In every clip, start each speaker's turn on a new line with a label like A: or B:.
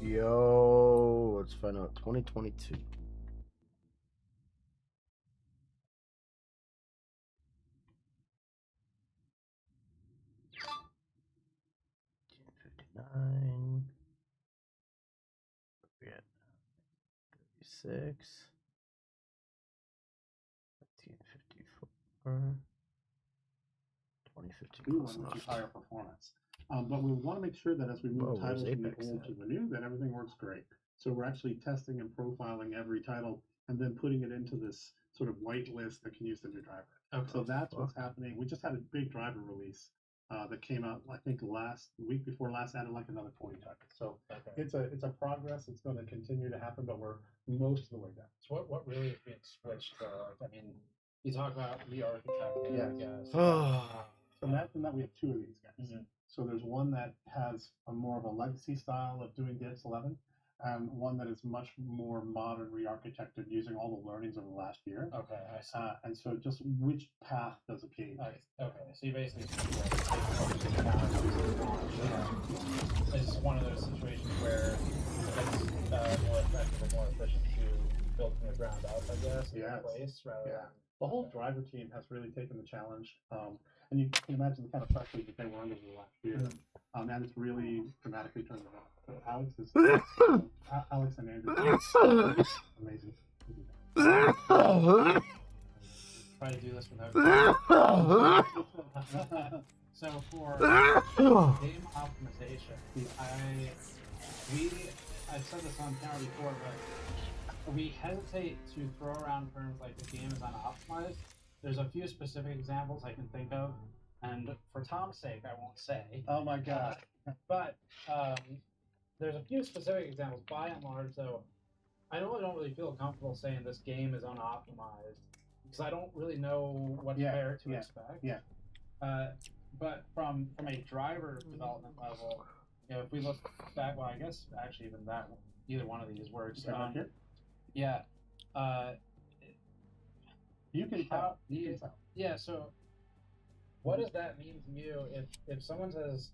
A: Yo, let's find out. 2022. $19.59. We at 36. 15.54. 2050
B: We
A: close
B: want to
A: enough.
B: higher performance. But we want to make sure that as we move
A: Whoa,
B: titles
A: where's
B: from the
A: Apex
B: old
A: at?
B: to the new, that everything works great. So we're actually testing and profiling every title and then putting it into this sort of white list that can use the new driver.
A: Okay.
B: So that's what's happening. We just had a big driver release that came out, I think, last week before last, added like another 40 titles. So it's a progress. It's going to continue to happen, but we're most of the way down.
C: So what really is being switched? I mean, you talk about re-architecting,
B: Yes.
C: I guess.
B: So imagine that we have two of these guys.
C: Mhm.
B: So there's one that has a more of a legacy style of doing DX11, and one that is much more modern, re-architected, using all the learnings of the last year.
C: Okay, I see.
B: And so just which path does it take?
C: Okay, so you basically it's one of those situations where it's more effective or more efficient to build from the ground up, I guess, in
B: Yes.
C: place rather
B: Yeah.
C: than
B: The whole driver team has really taken the challenge, and you can imagine the kind of pressure that they were under the last year, and it's really dramatically turned around. So Alex and Andrew, amazing.
C: try to do this without. So for game optimization, I've said this on camera before, but we hesitate to throw around terms like the game is unoptimized. There's a few specific examples I can think of, and for Tom's sake, I won't say.
B: Oh my God!
C: But there's a few specific examples. By and large, though, I don't really feel comfortable saying this game is unoptimized because I don't really know what's fair to expect.
B: Yeah.
C: But from a driver development level, you know, if we look back, well, I guess actually even that either one of these works. Yeah.
B: You can tell.
C: Yeah. So, what does that mean to you if someone says,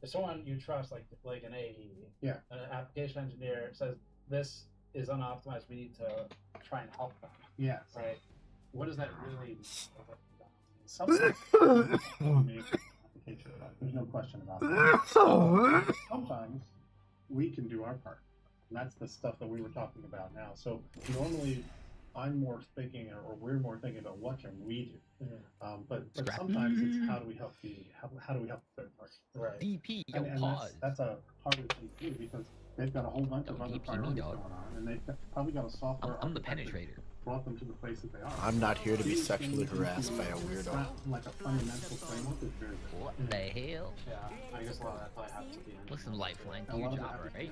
C: if someone you trust, like an AE, an application engineer, says this is unoptimized, we need to try and help them.
B: Yes.
C: Right. What does that really mean?
B: There's no question about that. Sometimes we can do our part, and that's the stuff that we were talking about now. So normally, I'm more thinking, or we're more thinking about what can we do. But sometimes it's how do we help the third party?
C: Right.
D: DP,
B: And that's a harder thing to do because they've got a whole bunch of other priorities going on, and they've probably got a software.
D: I'm the penetrator.
B: Brought them to the places they are.
A: I'm not here to be sexually harassed by a weirdo.
B: Like a fundamental framework is very good.
D: What the hell?
C: Yeah, I guess a lot of that probably happens at the end.
D: Listen, Lifeline,
B: A
D: do your
B: lot of
D: job,
B: that-
D: right?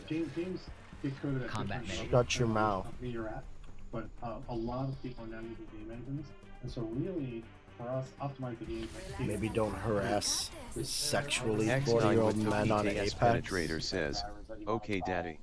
B: James gets coded at
D: Combat
B: different
D: medic.
B: levels
A: Shut your
B: depending on
A: mouth.
B: what company you're at, but a lot of people are now using game engines, and so really for us, optimize the game.
A: Maybe don't harass sexually
E: X9
A: 40-year-old
E: with the
A: men on
E: PKS
A: Apex.
E: Penetrator says, "Okay, Daddy."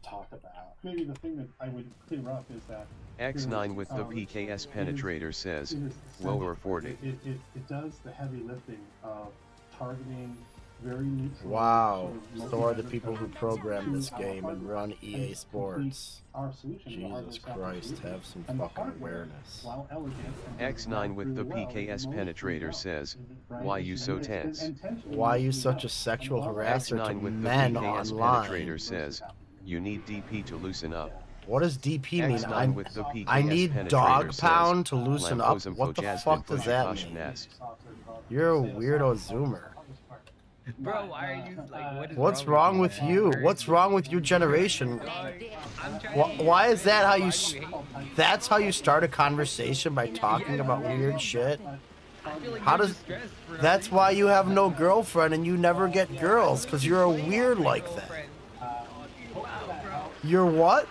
B: Talk about. Maybe the thing that I would clear up is that
E: X9 with the PKS Penetrator says, "Lower 40."
B: It does the heavy lifting of targeting very neutral.
A: Wow,
B: sort of
A: so are the
B: multi-method
A: people who
B: targeting
A: programmed this
B: to
A: game
B: our
A: and
B: hardware
A: run EA
B: and
A: Sports.
B: Our solution,
A: Jesus Christ, have some
B: and the
A: fucking
B: hardware,
A: awareness.
B: while elegant and
E: X9 with the
B: really well,
E: PKS
B: most
E: Penetrator
B: well,
E: says,
B: right?
E: "Why you so
B: And
E: tense?"
B: intentionally
A: Why are you
B: messing
A: such a
B: up.
A: sexual
B: And
A: harasser to
E: X9 with the
A: men
E: PKS
A: online?
E: Penetrator says, "You need DP to loosen up."
A: What does DP mean?
E: X9 with the
A: I
E: PKS
A: need
E: Penetrator
A: dog
E: says,
A: pound to loosen up?
E: "Lamposum
A: What the
E: Fojastin
A: fuck does that
E: Fojakash
A: mean?
E: Nest."
A: You're a weirdo zoomer.
D: Bro, why are you like, what is
A: What's wrong with you? What's wrong with your generation? Why is that how you... That's how you start a conversation, by talking about weird shit? How does... That's why you have no girlfriend and you never get girls, because you're a weird like that. You're what?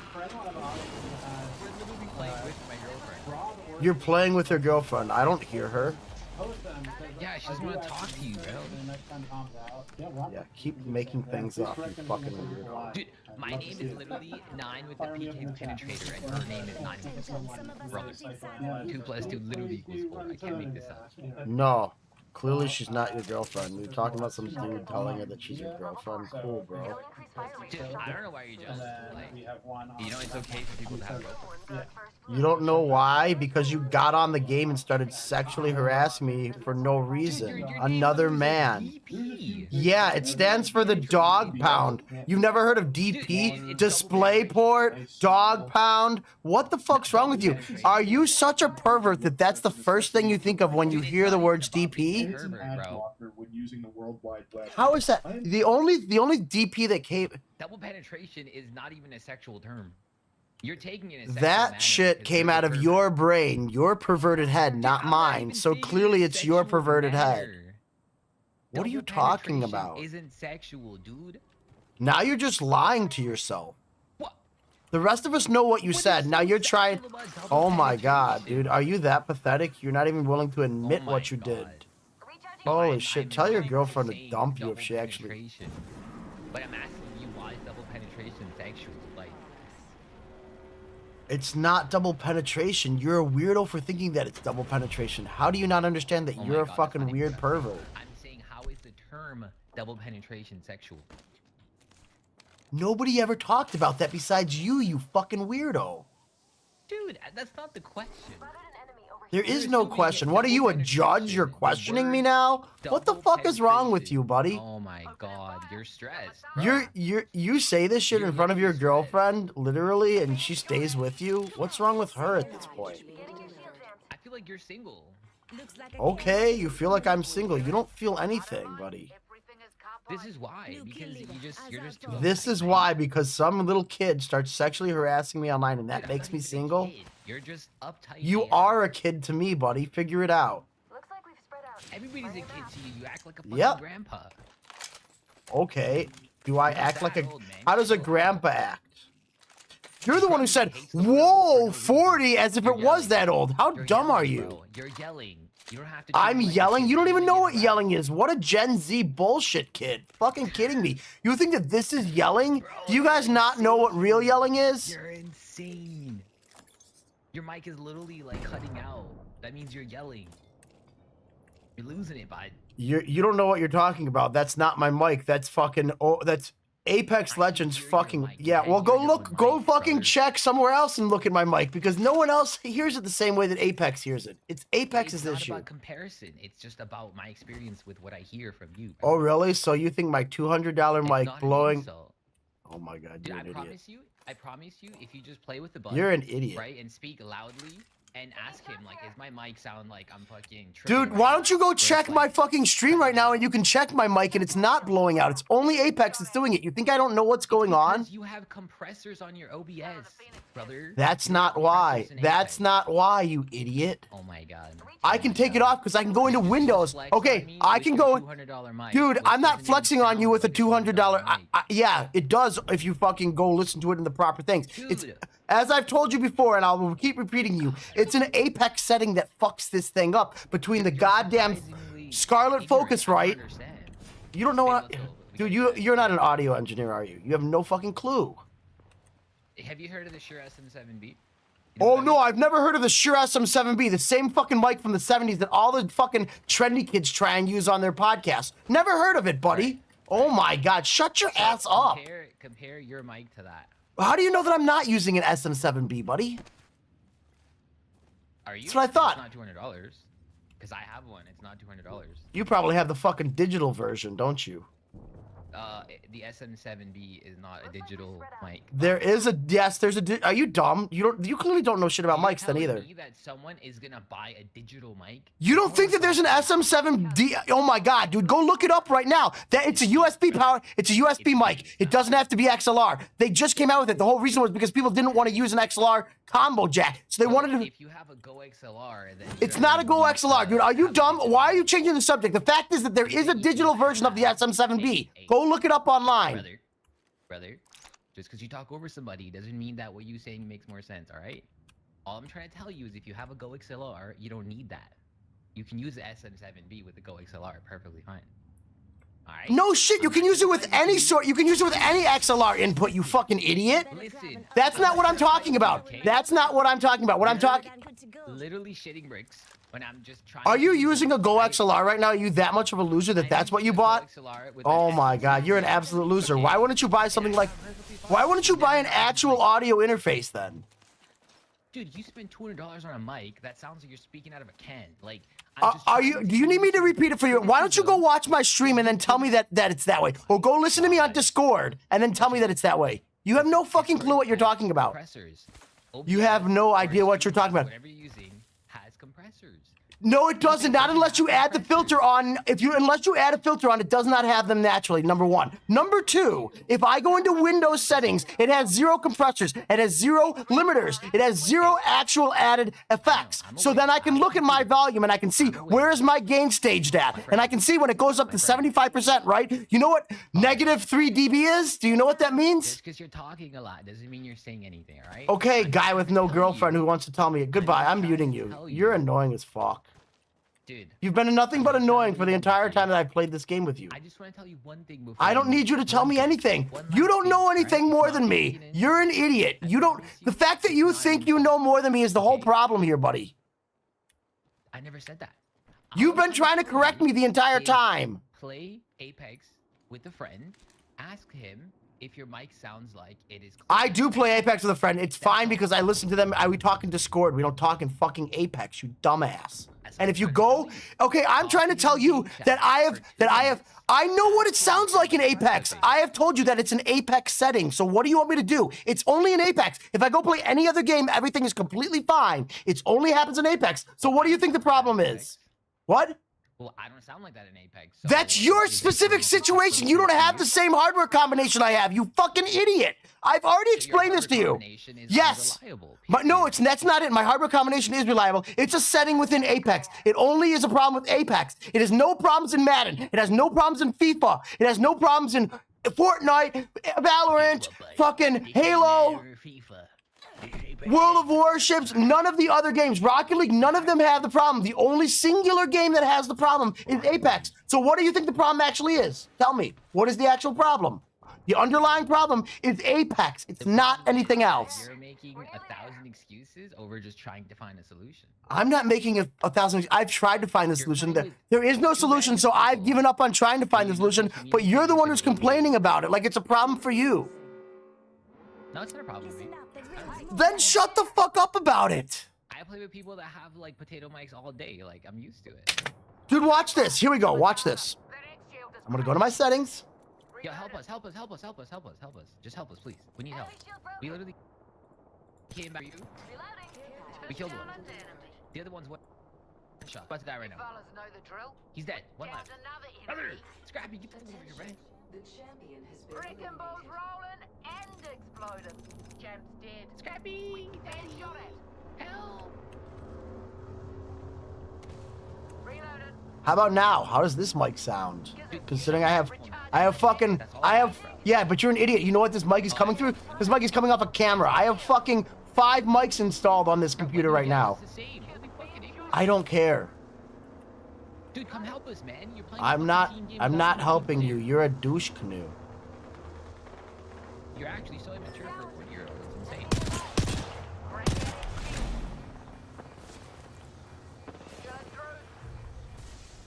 A: You're playing with your girlfriend. I don't hear her.
D: Yeah, she doesn't want to talk to you, bro.
A: Yeah, keep making things up, you fucking weirdo.
D: Dude, my name is literally 9 with the PK Penetrator, and her name is 9 with the brother. 2 + 2 literally equals 4. I can't make this up.
A: No. Clearly, she's not your girlfriend. You're talking about some dude telling her that she's your girlfriend. Cool, bro.
D: Dude, I don't know why you're
C: And
D: jealous.
C: then
D: Like,
C: we have one.
D: you know, it's okay for people to have girlfriends.
A: You don't know why? Because you got on the game and started sexually harassing me for no reason. Another man. Yeah, it stands for the dog pound. You've never heard of DP? Display port? Dog pound? What the fuck's wrong with you? Are you such a pervert that that's the first thing you think of when you hear the words DP?
B: It's an ad blocker when using the World Wide Web.
A: How is that? The only DP that came...
D: Double penetration is not even a sexual term. You're taking it in a sexual
A: That
D: manner
A: shit
D: because
A: came
D: you're
A: out
D: the
A: of
D: pervert.
A: your brain, your perverted head,
D: Dude,
A: not
D: I'm
A: mine.
D: even
A: So
D: taking it
A: clearly
D: in a
A: it's your
D: sexual
A: perverted head.
D: manner.
A: What are you
D: Double
A: talking
D: penetration
A: about?
D: Isn't sexual, dude.
A: Now you're just lying to yourself.
D: What?
A: The rest of us know what you
D: What
A: said.
D: is
A: Now
D: so
A: you're trying...
D: sexual about double
A: Oh my god,
D: penetration?
A: dude. Are you that pathetic? You're not even willing to admit
D: Oh
A: what you
D: my
A: did.
D: God.
A: Holy
D: I'm-
A: shit.
D: I'm
A: Tell your
D: not
A: girlfriend to
D: saying
A: dump you if
D: double
A: she actually...
D: penetration. But I'm asking you, why is double penetration sexual? Like,
A: It's not double penetration. You're a weirdo for thinking that it's double penetration. How do you not understand that
D: oh
A: you're
D: my
A: a
D: God,
A: fucking
D: that's not
A: weird
D: even-
A: pervert?
D: I'm saying, how is the term double penetration sexual?
A: Nobody ever talked about that besides you, you fucking weirdo.
D: Dude, that's not the question.
A: There
D: You're
A: is no
D: assuming
A: question. What are you, a
D: double
A: judge? You're
D: penetration, the
A: questioning me
D: word
A: now? What the
D: double
A: fuck is wrong with you, buddy?
D: penetration. Oh my god, you're stressed. Bro.
A: You say this shit
D: You're
A: in front of your
D: literally stressed.
A: girlfriend, literally, and she stays with you? What's wrong with her at this point?
D: I feel like you're single.
A: Okay, you feel like I'm single. You don't feel anything, buddy.
D: This is why, because you're just too
A: This is
D: uptight,
A: why,
D: man.
A: because some little kid starts sexually harassing me online, and
D: Dude,
A: that
D: I'm
A: makes
D: not
A: me
D: even a
A: single.
D: kid. You're just uptight.
A: You
D: man.
A: are a kid to me, buddy. Figure it out.
D: Everybody's a kid to you. You act like a fucking
A: Yep.
D: grandpa.
A: Okay. Do I
D: You're not
A: act like a...
D: that old, man.
A: How does a
D: Chill.
A: grandpa act? You're the one who said, whoa, 40, as if
D: You're
A: it was
D: yelling.
A: that old. How
D: You're
A: dumb are
D: yelling,
A: you?
D: bro. You're yelling. You don't have to.
A: I'm
D: treat me like a
A: yelling?
D: kid.
A: You don't even know what
D: You're
A: yelling is. What a Gen Z bullshit kid. Fucking kidding me. You think that this is yelling? Do you guys not know what real yelling is?
D: You're insane. Your mic is literally like cutting out. That means you're yelling. You're losing it, bud.
A: You don't know what you're talking about. That's not my mic. That's fucking... Oh, that's... Apex
D: I can
A: Legends
D: hear your
A: fucking...
D: mic. You
A: Yeah,
D: can't
A: well, go
D: hear your
A: look...
D: own
A: Go
D: mic,
A: fucking
D: brother.
A: check somewhere else and look at my mic, because no one else hears it the same way that Apex hears it. It's Apex's
D: It's not
A: issue.
D: about comparison. It's just about my experience with what I hear from you.
A: Oh, really? So you think my $200
D: It's
A: mic
D: not an
A: blowing...
D: insult.
A: Oh my god,
D: Dude,
A: you're
D: I
A: an idiot.
D: promise you, if you just play with the button,
A: You're an idiot.
D: right, and speak loudly, and ask him, like, is my mic sound like I'm fucking tripping
A: Dude,
D: right
A: why
D: now?
A: don't you go
D: Where it's
A: check
D: like-
A: my fucking stream right now and you can check my mic and it's not blowing out. It's only Apex that's doing it. You think I don't know what's going on?
D: Because you have compressors on your OBS, brother.
A: That's
D: You
A: not
D: have
A: why.
D: compressors in
A: That's
D: Apex.
A: not why, you idiot.
D: Oh my god.
A: I can take it off because I can go into
D: You
A: Windows.
D: flex on
A: Okay,
D: me
A: I
D: with
A: can
D: your
A: go...
D: $200 mic,
A: Dude,
D: which
A: I'm not
D: doesn't even
A: flexing on you
D: sound
A: with a
D: like
A: $200.
D: mic.
A: Yeah, it does if you fucking go listen to it in the proper things. It's...
D: Dude.
A: As I've told you before, and I will keep repeating you, it's an Apex setting that fucks this thing up between the
D: You're
A: goddamn
D: surprisingly
A: Scarlet
D: ignorant.
A: Focusrite.
D: I don't understand.
A: You don't know
D: Okay,
A: what...
D: let's go. We
A: Dude,
D: gotta do
A: you're
D: that.
A: not an audio engineer, are you? You have no fucking clue.
D: Have you heard of the Shure SM7B? You know
A: Oh
D: what that
A: no,
D: is?
A: I've never heard of the Shure SM7B, the same fucking mic from the 70s that all the fucking trendy kids try and use on their podcasts. Never heard of it, buddy.
D: Right.
A: Oh my god, shut your ass up.
D: Compare your mic to that.
A: How do you know that I'm not using an SM7B, buddy?
D: Are you?
A: That's what I thought.
D: It's not $200. Because I have one. It's not $200.
A: You probably have the fucking digital version, don't you?
D: The SM7B is not a digital mic.
A: There is a are you dumb? You clearly don't know shit about
D: You're
A: mics then
D: telling
A: either.
D: me that someone is gonna buy a digital mic?
A: You don't think that there's an SM7D? Oh my god, dude, go look it up right now. That it's a USB power. It's a USB mic. It doesn't have to be XLR. They just came out with it. The whole reason was because people didn't want to use an XLR combo jack, so they
D: Well,
A: wanted to.
D: If you have a Go XLR, then
A: It's
D: you
A: not a
D: don't
A: Go
D: need
A: XLR,
D: to
A: dude. Are you
D: have a
A: dumb?
D: digital
A: Why are you
D: mic.
A: changing the subject? The fact is that there is a digital version of the SM7B. Go look it up online.
D: Brother, just because you talk over somebody doesn't mean that what you're saying makes more sense, all right? All I'm trying to tell you is if you have a Go XLR, you don't need that. You can use the SM7B with the Go XLR perfectly fine. All right?
A: No shit, you can use it with any sort. You can use it with any XLR input. You fucking idiot.
D: Listen,
A: That's not what I'm talking about. That's not what I'm talking about. What I'm talking.
D: literally shitting bricks. when I'm just trying.
A: Are
D: to
A: you
D: do
A: using a
D: something
A: Go
D: right.
A: XLR right now? Are you that much of a loser that
D: I'm
A: that's what you
D: using a Go
A: bought?
D: XLR with
A: Oh
D: an
A: my God, you're an
D: SN7B.
A: absolute loser.
D: Okay.
A: Why wouldn't you buy something
D: Yeah,
A: like?
D: perfectly fine.
A: Why wouldn't you buy an
D: Never mind,
A: actual
D: like,
A: audio interface then?
D: dude, you spend $200 on a mic. That sounds like you're speaking out of a can. Like, I'm just
A: Are
D: trying
A: you?
D: to
A: Do you need me to
D: listen
A: repeat it for you? Why don't you go watch my stream and then tell me that it's that way, or go listen to me on Discord and then tell me that it's that way? You have no fucking clue what you're talking about.
D: Compressors.
A: You have no idea what you're talking about.
D: Whatever you're using has compressors.
A: No, it doesn't. Not unless you add the filter on. Unless you add a filter on, it does not have them naturally. Number one. Number two, if I go into Windows settings, it has 0 compressors. It has 0 limiters. It has 0 actual added effects. So then I can look at my volume and I can see where is my gain staged at, and I can see when it goes up to 75%. Right? You know what negative 3 dB is? Do you know what that means?
D: Just because you're talking a lot doesn't mean you're saying anything, all right?
A: Okay,
D: I'm
A: guy
D: trying
A: with
D: to
A: no
D: tell
A: girlfriend
D: you-
A: who wants to tell me goodbye. I'm
D: trying
A: muting
D: to
A: you.
D: tell
A: You're
D: you.
A: annoying as fuck.
D: Dude,
A: You've been nothing but annoying for the entire time that I've played this game with you.
D: I just want to tell you one thing before.
A: I don't need you to tell me anything. You don't know anything more than me. You're an idiot. You don't. The fact that you think you know more than me is the whole problem here, buddy.
D: I never said that.
A: You've been trying to correct me the entire time.
D: Play Apex with a friend. Ask him if your mic sounds like it is.
A: I do play Apex with a friend. It's fine because I listen to them. We talk in Discord. We don't talk in fucking Apex, you dumbass. And if you go, okay, I'm trying to tell you that I know what it sounds like in Apex. I have told you that it's an Apex setting. So what do you want me to do? It's only in Apex. If I go play any other game, everything is completely fine. It only happens in Apex. So what do you think the problem is? What?
D: Well, I don't sound like that in Apex. So
A: That's your specific situation. You don't have the same hardware combination I have. You fucking idiot. I've already explained this to you. Yes. But no, that's not it. My hardware combination is reliable. It's a setting within Apex. It only is a problem with Apex. It has no problems in Madden. It has no problems in FIFA. It has no problems in Fortnite, Valorant, fucking Halo, World of Warships, none of the other games. Rocket League, none of them have the problem. The only singular game that has the problem is Apex. So what do you think the problem actually is? Tell me. What is the actual problem? The underlying problem is Apex. It's not anything else.
D: You're making 1,000 excuses over just trying to find a solution.
A: I'm not making a 1,000. I've tried to find the solution. There is no solution, so I've given up on trying to find the solution, but you're the one who's complaining about it like it's a problem for you.
D: No, it's not a problem with me.
A: Then shut the fuck up about it.
D: I play with people that have like potato mics all day. Like, I'm used to it.
A: Dude, watch this. Here we go. Watch this. I'm gonna go to my settings.
D: Yo, help us. Just help us, please. We need help. We literally came back. We killed one. The other one's one shot. About to die right now. He's dead. One left. Brother, Scrappy, get that over here, man.
F: The champion has been
G: Brick and balls rolling and exploding. Champ's dead.
D: Scrappy,
G: And shot at.
D: help.
G: Reloaded.
A: How about now? How does this mic sound? Considering I have yeah, but you're an idiot. You know what this mic is coming through? This mic is coming off a camera. I have fucking 5 mics installed on this computer right now.
D: It's the same. Holy fucking idiot.
A: I don't care.
D: Dude, come help us, man. You're playing.
A: I'm not helping you. You're a douche canoe.
D: You're actually so immature for a 40-year-old. It's insane.
G: Go through.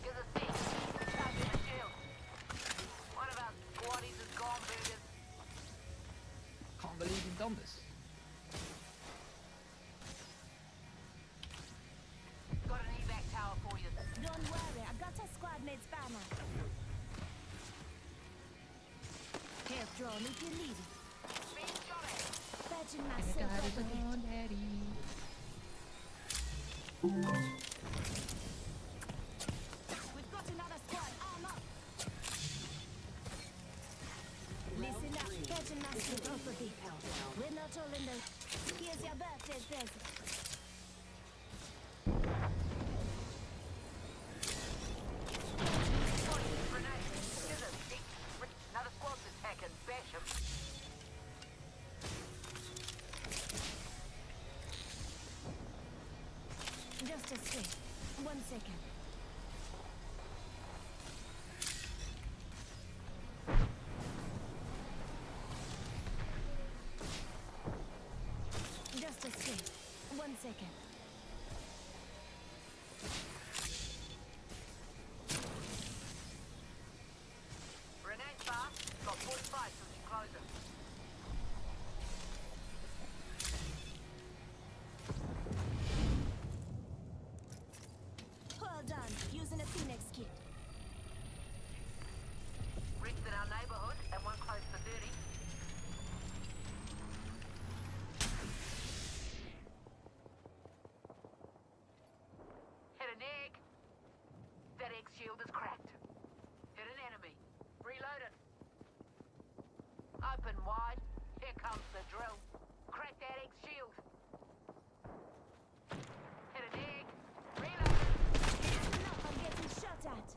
G: Give us this. Charge the shield. One of our squaddies has gone burgers.
D: Can't believe you've done this.
G: Got an evac tower for you.
H: Don't worry, I got a squad mate's banner. Help drone if you need it.
G: Being shot at.
H: Fetching myself over there. We've got another squad, arm up. Listen up, fetching myself over there. We're not all in the... Here's your birthday present.
G: Grenade. Give us this. Another squad's attacking. Bash 'em.
H: Just a second. 1 second. Just a second. 1 second.
G: fight till she closes.
H: Hold on. Using a Phoenix kit.
G: Rings in our neighborhood and one close for 30. Hit an egg. That egg shield is cracked. Hit an enemy. Reload it. Open wide. Here comes the drill. Crack that egg shield. Hit an egg. Reload it.
H: Enough, I'm getting shot at.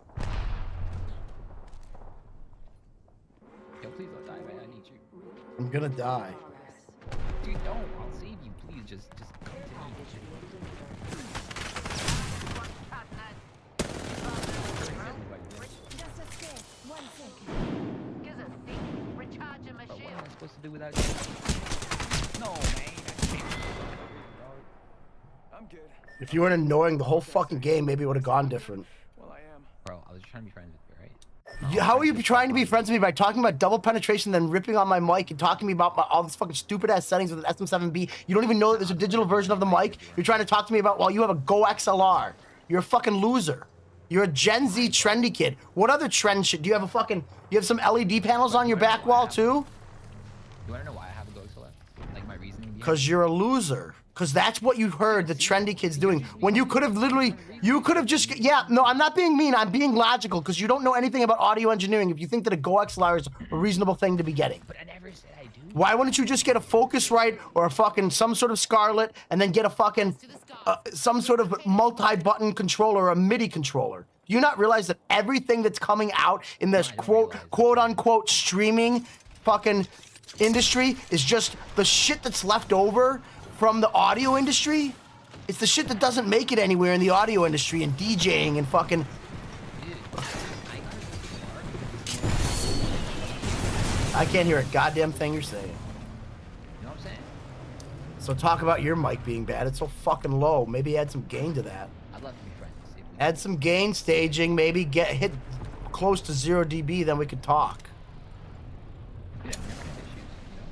D: Yo, please don't die, man. I need you.
A: I'm gonna die.
D: Dude, don't. I'll save you. Please, just come to me.
G: One cutting it.
D: Everybody,
H: Just a scare. 1 second.
G: Gives a seat. Recharging my
D: But what
G: shield.
D: am I supposed to do without you? No, man. I can't.
I: I'm good.
A: If you weren't annoying the whole fucking game, maybe it would have gone different.
I: Well, I am.
D: Bro, I was just trying to be friends with you, right?
A: How are you trying to be friends with me by talking about double penetration, then ripping on my mic and talking to me about all this fucking stupid ass settings with an SM7B? You don't even know that there's a digital version of the mic. You're trying to talk to me about, well, you have a Go XLR. You're a fucking loser. You're a Gen Z trendy kid. What other trend shit? Do you have a fucking? You have some LED panels on your back wall too?
D: You wanna know why I have a Go XLR? Like my reasoning behind
A: Because you're a loser. Because that's what you heard the trendy kids doing. When you could have literally, you could have just, yeah, no, I'm not being mean. I'm being logical because you don't know anything about audio engineering if you think that a Go XLR is a reasonable thing to be getting.
D: But I never said I do.
A: Why wouldn't you just get a Focusrite or a fucking some sort of Scarlett and then get a fucking some sort of multi-button controller or a MIDI controller? Do you not realize that everything that's coming out in this quote unquote streaming fucking industry is just the shit that's left over from the audio industry? It's the shit that doesn't make it anywhere in the audio industry and DJing and fucking. I can't hear a goddamn thing you're saying.
D: You know what I'm saying?
A: So talk about your mic being bad. It's so fucking low. Maybe add some gain to that.
D: I'd love to be friends. If we
A: Add some gain staging. Maybe hit close to 0 dB. Then we could talk.
D: Yeah, we never had issues, you know?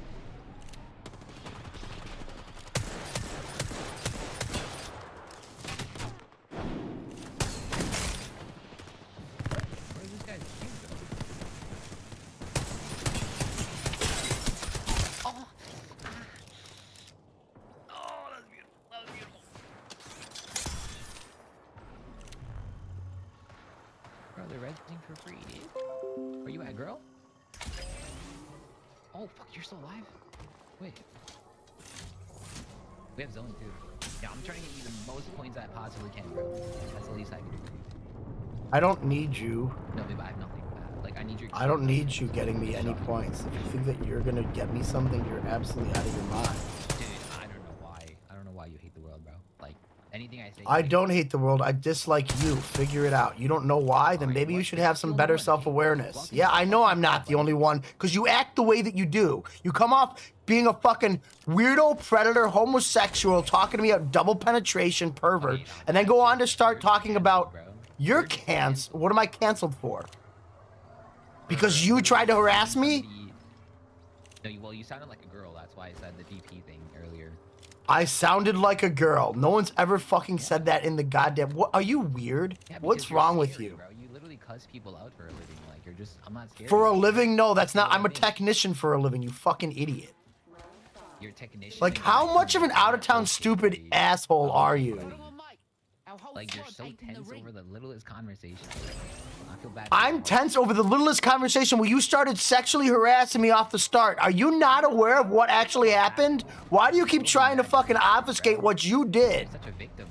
D: Where's this guy's cube go? Oh! Oh, that's beautiful. That was beautiful. Bro, they're renting for free, dude. Where you at, girl? Oh, fuck, you're still alive? Wait. We have zone too. Yeah, I'm trying to get you the most points I possibly can, bro. That's the least I can do for you.
A: I don't need you.
D: No, babe, I have nothing. Like, I need your.
A: I don't need you getting me any points. If you think that you're gonna get me something, you're absolutely out of your mind.
D: Dude, I don't know why. I don't know why you hate the world, bro. Like, anything I say.
A: I don't hate the world. I dislike you. Figure it out. You don't know why? Then maybe you should have some better self-awareness. Yeah, I know I'm not the only one because you act the way that you do. You come off being a fucking weirdo, predator, homosexual, talking to me about double penetration, pervert, and then go on to start talking about you're canceled. What am I canceled for? Because you tried to harass me?
D: No, well, you sounded like a girl. That's why I said the DP thing earlier.
A: I sounded like a girl. No one's ever fucking said that in the goddamn. What are you weird?
D: Yeah, because
A: What's
D: you're
A: wrong with
D: scary,
A: you?
D: Bro. You literally cuss people out for a living. Like, you're just. I'm not scared.
A: For
D: of
A: a
D: you.
A: living? No, that's not.
D: You know
A: I'm a
D: what I mean?
A: technician for a living. You fucking idiot.
D: You're a technician.
A: Like,
D: and
A: how
D: you're
A: much of an
D: bullshit,
A: out-of-town stupid
D: dude.
A: asshole are you?
D: Like, you're so tense over the littlest conversation. I feel bad. for
A: I'm
D: you.
A: tense over the littlest conversation where you started sexually harassing me off the start. Are you not aware of what actually happened? Why do you keep trying to fucking obfuscate what you did?
D: You're such a victim.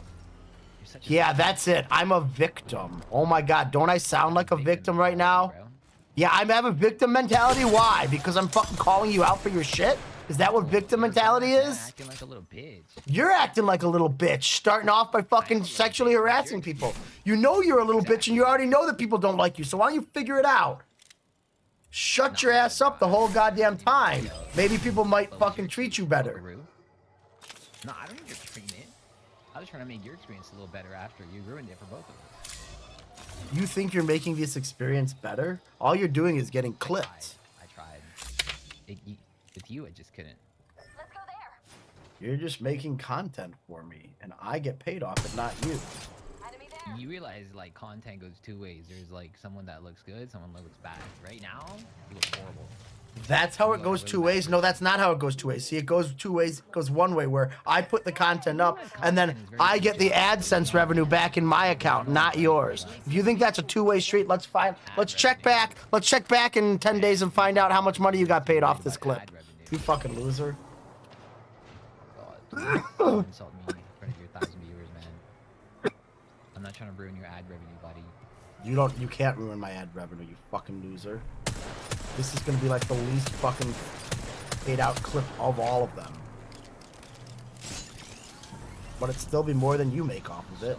D: You're such a
A: Yeah,
D: victim.
A: that's it. I'm a victim. Oh my god, don't I sound like a victim right now?
D: Bro.
A: Yeah, I have a victim mentality. Why? Because I'm fucking calling you out for your shit? Is that what victim mentality
D: You're
A: is?
D: acting like a little bitch.
A: You're acting like a little bitch, starting off by fucking sexually harassing people. You know you're a little bitch and you already know that people don't like you, so why don't you figure it out? Shut your ass up the whole goddamn time. Maybe people might fucking treat you better.
D: Buckaroo. No, I don't need your treatment. I was trying to make your experience a little better after you ruined it for both of us.
A: You think you're making this experience better? All you're doing is getting clipped.
D: I tried. with you, I just couldn't.
G: Let's go there.
A: You're just making content for me, and I get paid off it, not you.
G: Enemy there.
D: You realize like content goes two ways. There's like someone that looks good, someone that looks bad. Right now, you look horrible.
A: That's how it goes two ways. No, that's not how it goes two ways. See, it goes two ways. It goes one way where I put the content up and then I get the AdSense revenue back in my account, not yours. If you think that's a two-way street, let's check back. Let's check back in 10 days and find out how much money you got paid off this clip. You fucking loser.
D: God, don't insult me in front of your 1,000 viewers, man. I'm not trying to ruin your ad revenue, buddy.
A: You can't ruin my ad revenue, you fucking loser. This is gonna be like the least fucking paid out clip of all of them. But it'd still be more than you make off of it.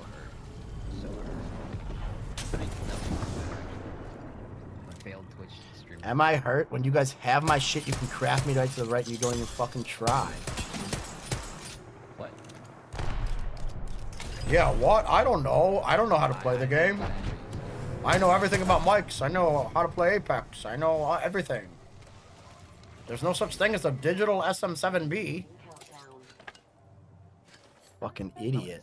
D: Failed Twitch stream.
A: Am I hurt? When you guys have my shit, you can craft me right to the right and you don't even fucking try.
D: What?
A: Yeah, what? I don't know. I don't know how to play the game. I know everything about mics. I know how to play Apex. I know everything. There's no such thing as a digital SM7B. Fucking idiot.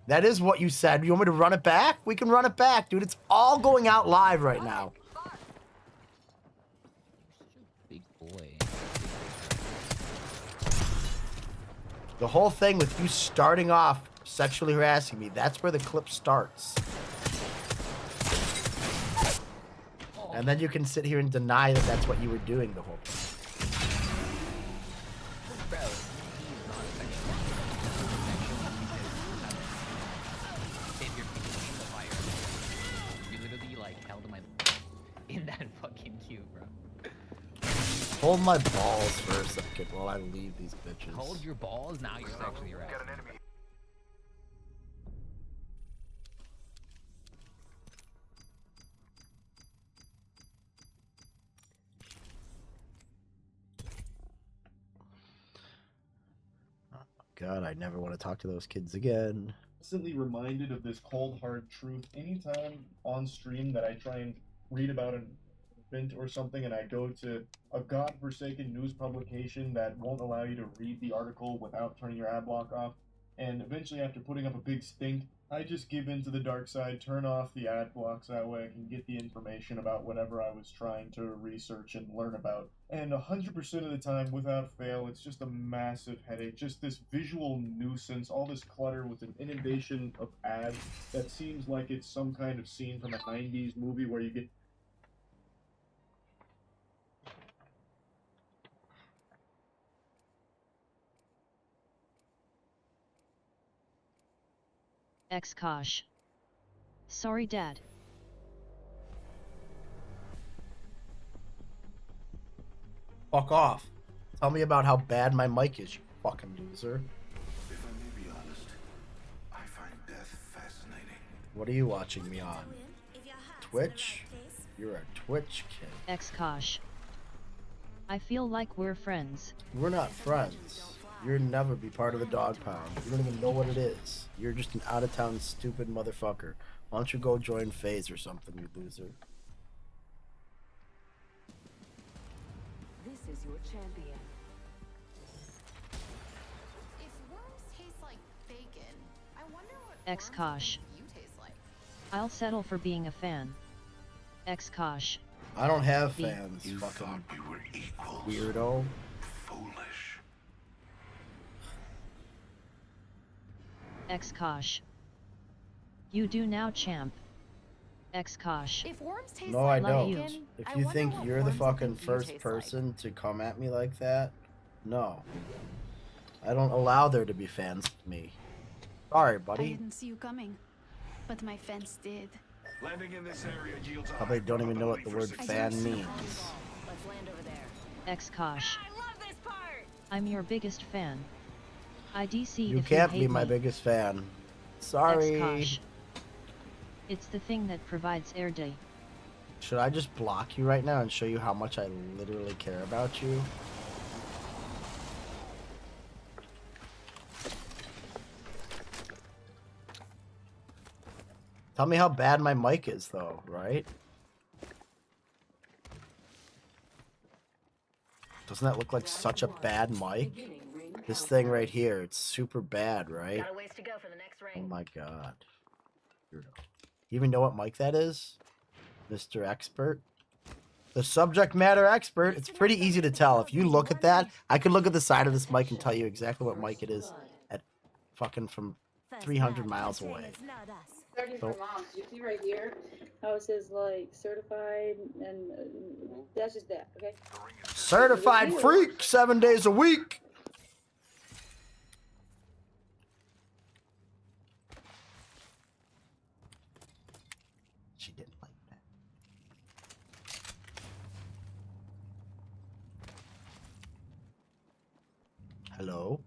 A: That is what you said. You want me to run it back? We can run it back, dude. It's all going out live right now.
D: Big boy.
A: The whole thing with you starting off sexually harassing me, that's where the clip starts. And then you can sit here and deny that that's what you were doing the whole time.
D: Bro, he's not sexual. If you're picking the fire, you literally like held my in that fucking queue, bro.
A: Hold my balls for a second while I leave these bitches.
D: Hold your balls, now you're sexually harassed.
A: God, I never want to talk to those kids again.
B: Constantly reminded of this cold hard truth anytime on stream that I try and read about an event or something and I go to a godforsaken news publication that won't allow you to read the article without turning your ad block off, and eventually after putting up a big stink, I just give in to the dark side, turn off the ad blocks, that way I can get the information about whatever I was trying to research and learn about. And 100% of the time, without fail, it's just a massive headache, just this visual nuisance, all this clutter with an inundation of ads that seems like it's some kind of scene from a 90s movie where you get
I: Kosh. Sorry, Dad.
A: Fuck off. Tell me about how bad my mic is, you fucking loser.
J: If I may be honest, I find death fascinating.
A: What are you watching me on? Twitch? You're a Twitch kid.
I: Kosh. I feel like we're friends.
A: We're not friends. You'll never be part of the dog pound. You don't even know what it is. You're just an out-of-town stupid motherfucker. Why don't you go join FaZe or something, you loser?
F: This is your champion.
G: If worms taste like bacon, I wonder what
I: Kosh.
G: you taste like.
I: I'll settle for being a fan. Kosh.
A: I don't have fans,
J: You
A: fucking
J: thought you were equals.
A: weirdo.
J: Foolish.
I: Kosh. You do now, champ. Kosh.
G: If worms taste
A: No, I
G: like
A: don't.
G: bacon,
A: If
G: I
A: you
G: wonder
A: think
G: what
A: you're the
G: worms
A: fucking
G: think you
A: first
G: taste
A: person to come at me like that, no. I don't allow there to be fans of me. Sorry,
K: I
A: buddy.
K: didn't see you coming, but my fans did.
J: Landing in this area yields a
A: Probably
J: high
A: don't even know what the
J: probability
A: word
J: for
A: fan
J: success.
A: means.
G: Let's land over there.
I: Kosh.
G: I love this part.
I: I'm your biggest fan. IDC
A: You
I: if
A: can't
I: you
A: be
I: hate
A: my
I: me.
A: biggest fan. Sorry.
I: Kosh. It's the thing that provides air day.
A: Should I just block you right now and show you how much I literally care about you? Tell me how bad my mic is, though, right? Doesn't that look like such a bad mic? This thing right here, it's super bad, right?
G: Got a ways to go for the next
A: Oh
G: ring.
A: my god. You even know what mic that is? Mr. Expert? The subject matter expert. It's pretty easy to tell. If you look at that, I could look at the side of this mic and tell you exactly what mic it is at fucking from 300 miles away.
H: Starting
A: So-
H: from moms, you see right here how it says like certified, and that's just that, okay?
A: Certified freak, 7 days a week. She didn't like that. Hello?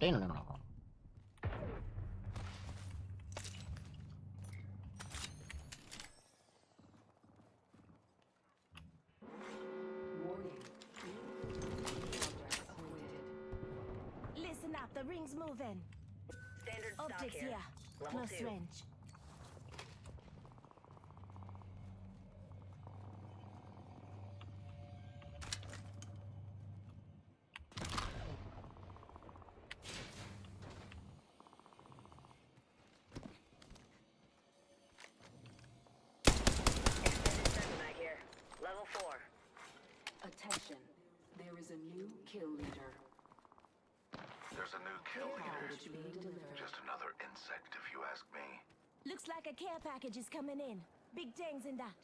A: No.
H: Listen up, the ring's moving.
G: Standard stock
H: Optics
G: here.
H: here.
G: Level
H: Close
G: 2.
H: range.
G: Extended Sentinel here. Level 4.
F: Attention. There is a new kill leader.
J: There's a new kill leader.
F: Package being delivered.
J: Just another insect, if you ask me.
H: Looks like a care package is coming in. Big things in that.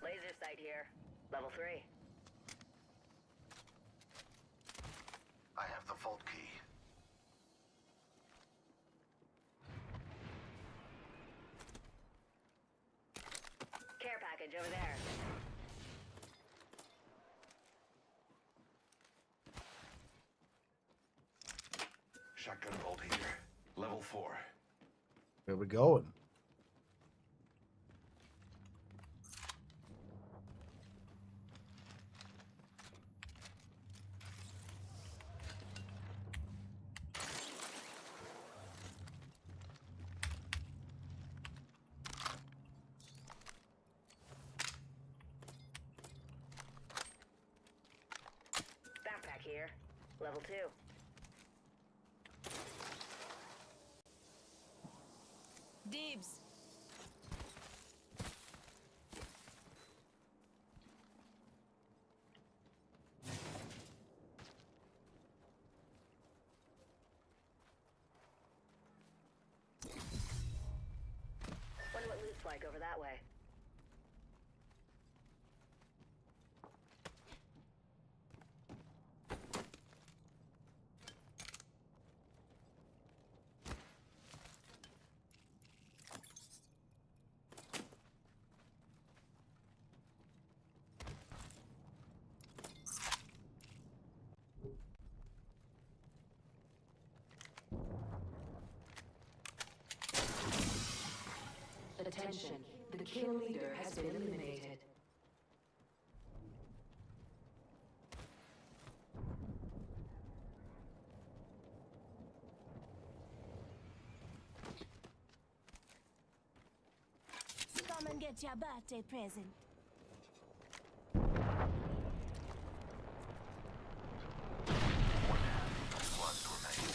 G: Laser sight here. Level 3.
J: I have the vault key.
G: Care package over there.
J: Shotgun bolt here. Level 4.
A: Where we going?
G: Backpack here. Level 2.
H: Dibs.
G: Wonder what loot's like over that way.
F: Attention. The kill leader has been eliminated.
H: Come and get your birthday present.
J: Squads remain.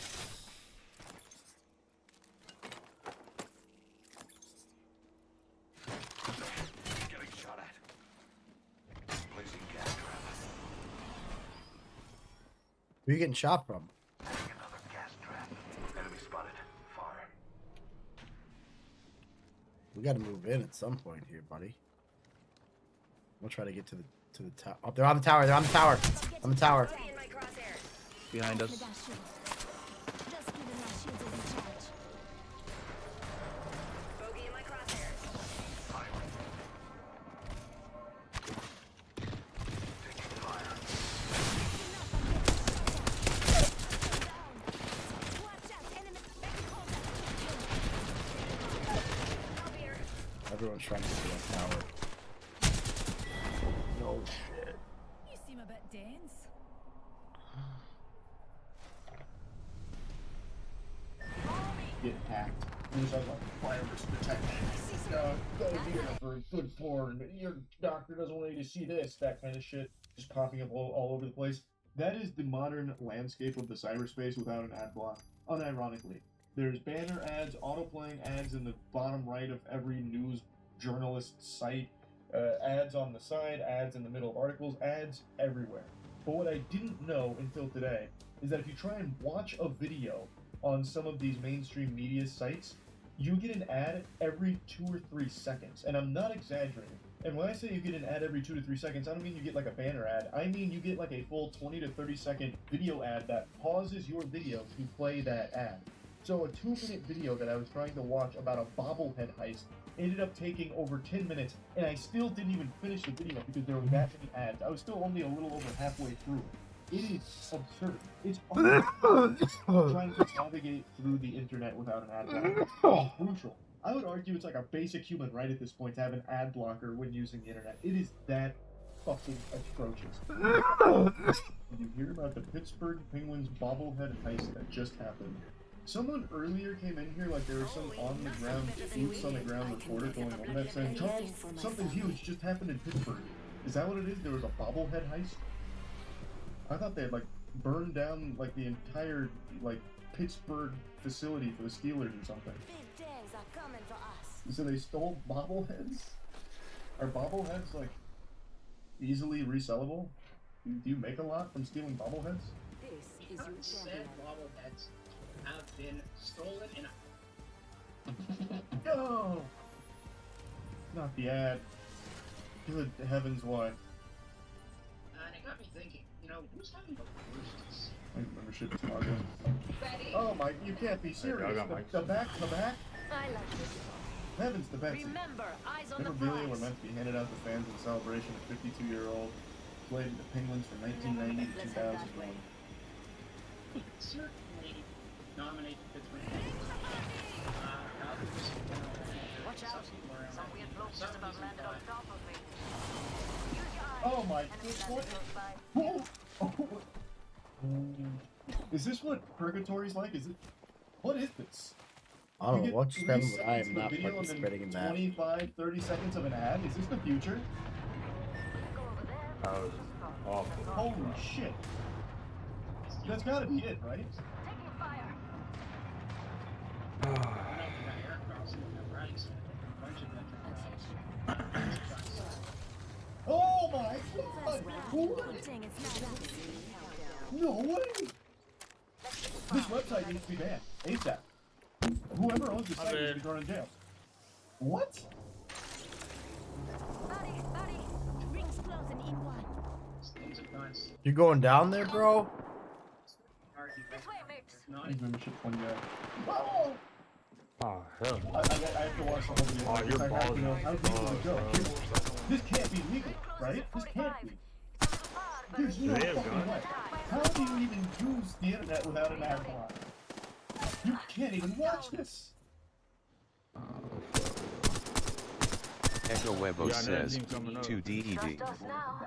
J: Getting shot at. Placing gas trap.
A: Where you getting shot from?
J: Adding another gas trap. Enemy spotted. Far.
A: We gotta move in at some point here, buddy. We'll try to get to the tower. Oh, they're on the tower. They're on the tower. On the tower.
G: In my crosshairs.
L: Behind us.
H: Just giving my shields a recharge.
G: Bogey in my crosshairs.
J: Taking fire.
H: Watch out, enemy.
A: Everyone's trying to get to that tower. No shit.
H: You seem a bit dense.
B: Get hacked. There's like virus protection. Go here for good porn. Your doctor doesn't want you to see this. That kind of shit just popping up all over the place. That is the modern landscape of the cyberspace without an ad block. Unironically, there's banner ads, auto-playing ads in the bottom right of every news journalist site, ads on the side, ads in the middle of articles, ads everywhere. But what I didn't know until today is that if you try and watch a video on some of these mainstream media sites, you get an ad every 2 or 3 seconds. And I'm not exaggerating. And when I say you get an ad every 2 to 3 seconds, I don't mean you get like a banner ad. I mean you get like a full 20 to 30 second video ad that pauses your video to play that ad. So a 2-minute video that I was trying to watch about a bobblehead heist ended up taking over 10 minutes, and I still didn't even finish the video because there were that many ads. I was still only a little over halfway through it. It is absurd. It's trying to navigate through the internet without an ad blocker. Crucial. I would argue it's like a basic human right at this point to have an ad blocker when using the internet. It is that fucking atrocious. Did you hear about the Pittsburgh Penguins bobblehead heist that just happened? Someone earlier came in here like there was some on-the-ground, boots-on-the-ground reporter going over that saying, Charles, something huge just happened in Pittsburgh. Is that what it is? There was a bobblehead heist? I thought they had, like, burned down, like, the entire, like, Pittsburgh facility for the Steelers or something.
H: Big days are coming for us.
B: So they stole bobbleheads? Are bobbleheads, like, easily resellable? Do you make a lot from stealing bobbleheads?
F: This is your
C: Said
F: champion.
C: bobbleheads have been stolen in
B: No! Not the ad. Good heavens, why?
C: and it got me thinking, you know, who's having the worst?
B: My membership is logged in. Oh my, you can't be serious. The back.
H: I like this.
B: Heavens to Betsy.
H: Remember, eyes on the
B: Memorabilia were
H: prize.
B: meant to be handed out to fans in celebration of 52-year-old played the Penguins from 1990 to 2001.
C: Certainly nominate Pittsburgh.
G: Watch out. Some weird bloke just about landed on top of me.
B: Oh my goodness, what? Is this what purgatory's like? Is it? What is this?
A: I don't
B: You
A: know
B: get
A: what's
B: 3
A: happening, but I
B: seconds
A: am
B: of the
A: not
B: video and then
A: participating in that.
B: 25, 30 seconds of an ad? Is this the future?
L: That was awful.
B: Holy shit. That's gotta be it, right?
G: Taking fire.
B: Oh my god! What?
H: Dang, it's not us.
B: No way! This website needs to be banned. ASAP. Whoever owns this site needs to be thrown in jail. What?
H: Rings closing in one.
A: You going down there, bro?
G: This way, mates.
B: His membership one guy. Whoa!
L: Oh, hell.
B: I have to watch the whole video.
L: Oh, you're
B: I have to know
L: balling.
B: how deep is the joke. This can't be legal, right? This can't be. There's no
L: They have
B: fucking
L: guns.
B: way. How do you even use the internet without an ad block? You can't even watch this.
E: Echo Webo
L: Yeah,
E: says,
L: team coming up.
E: 2DED.
G: Just now.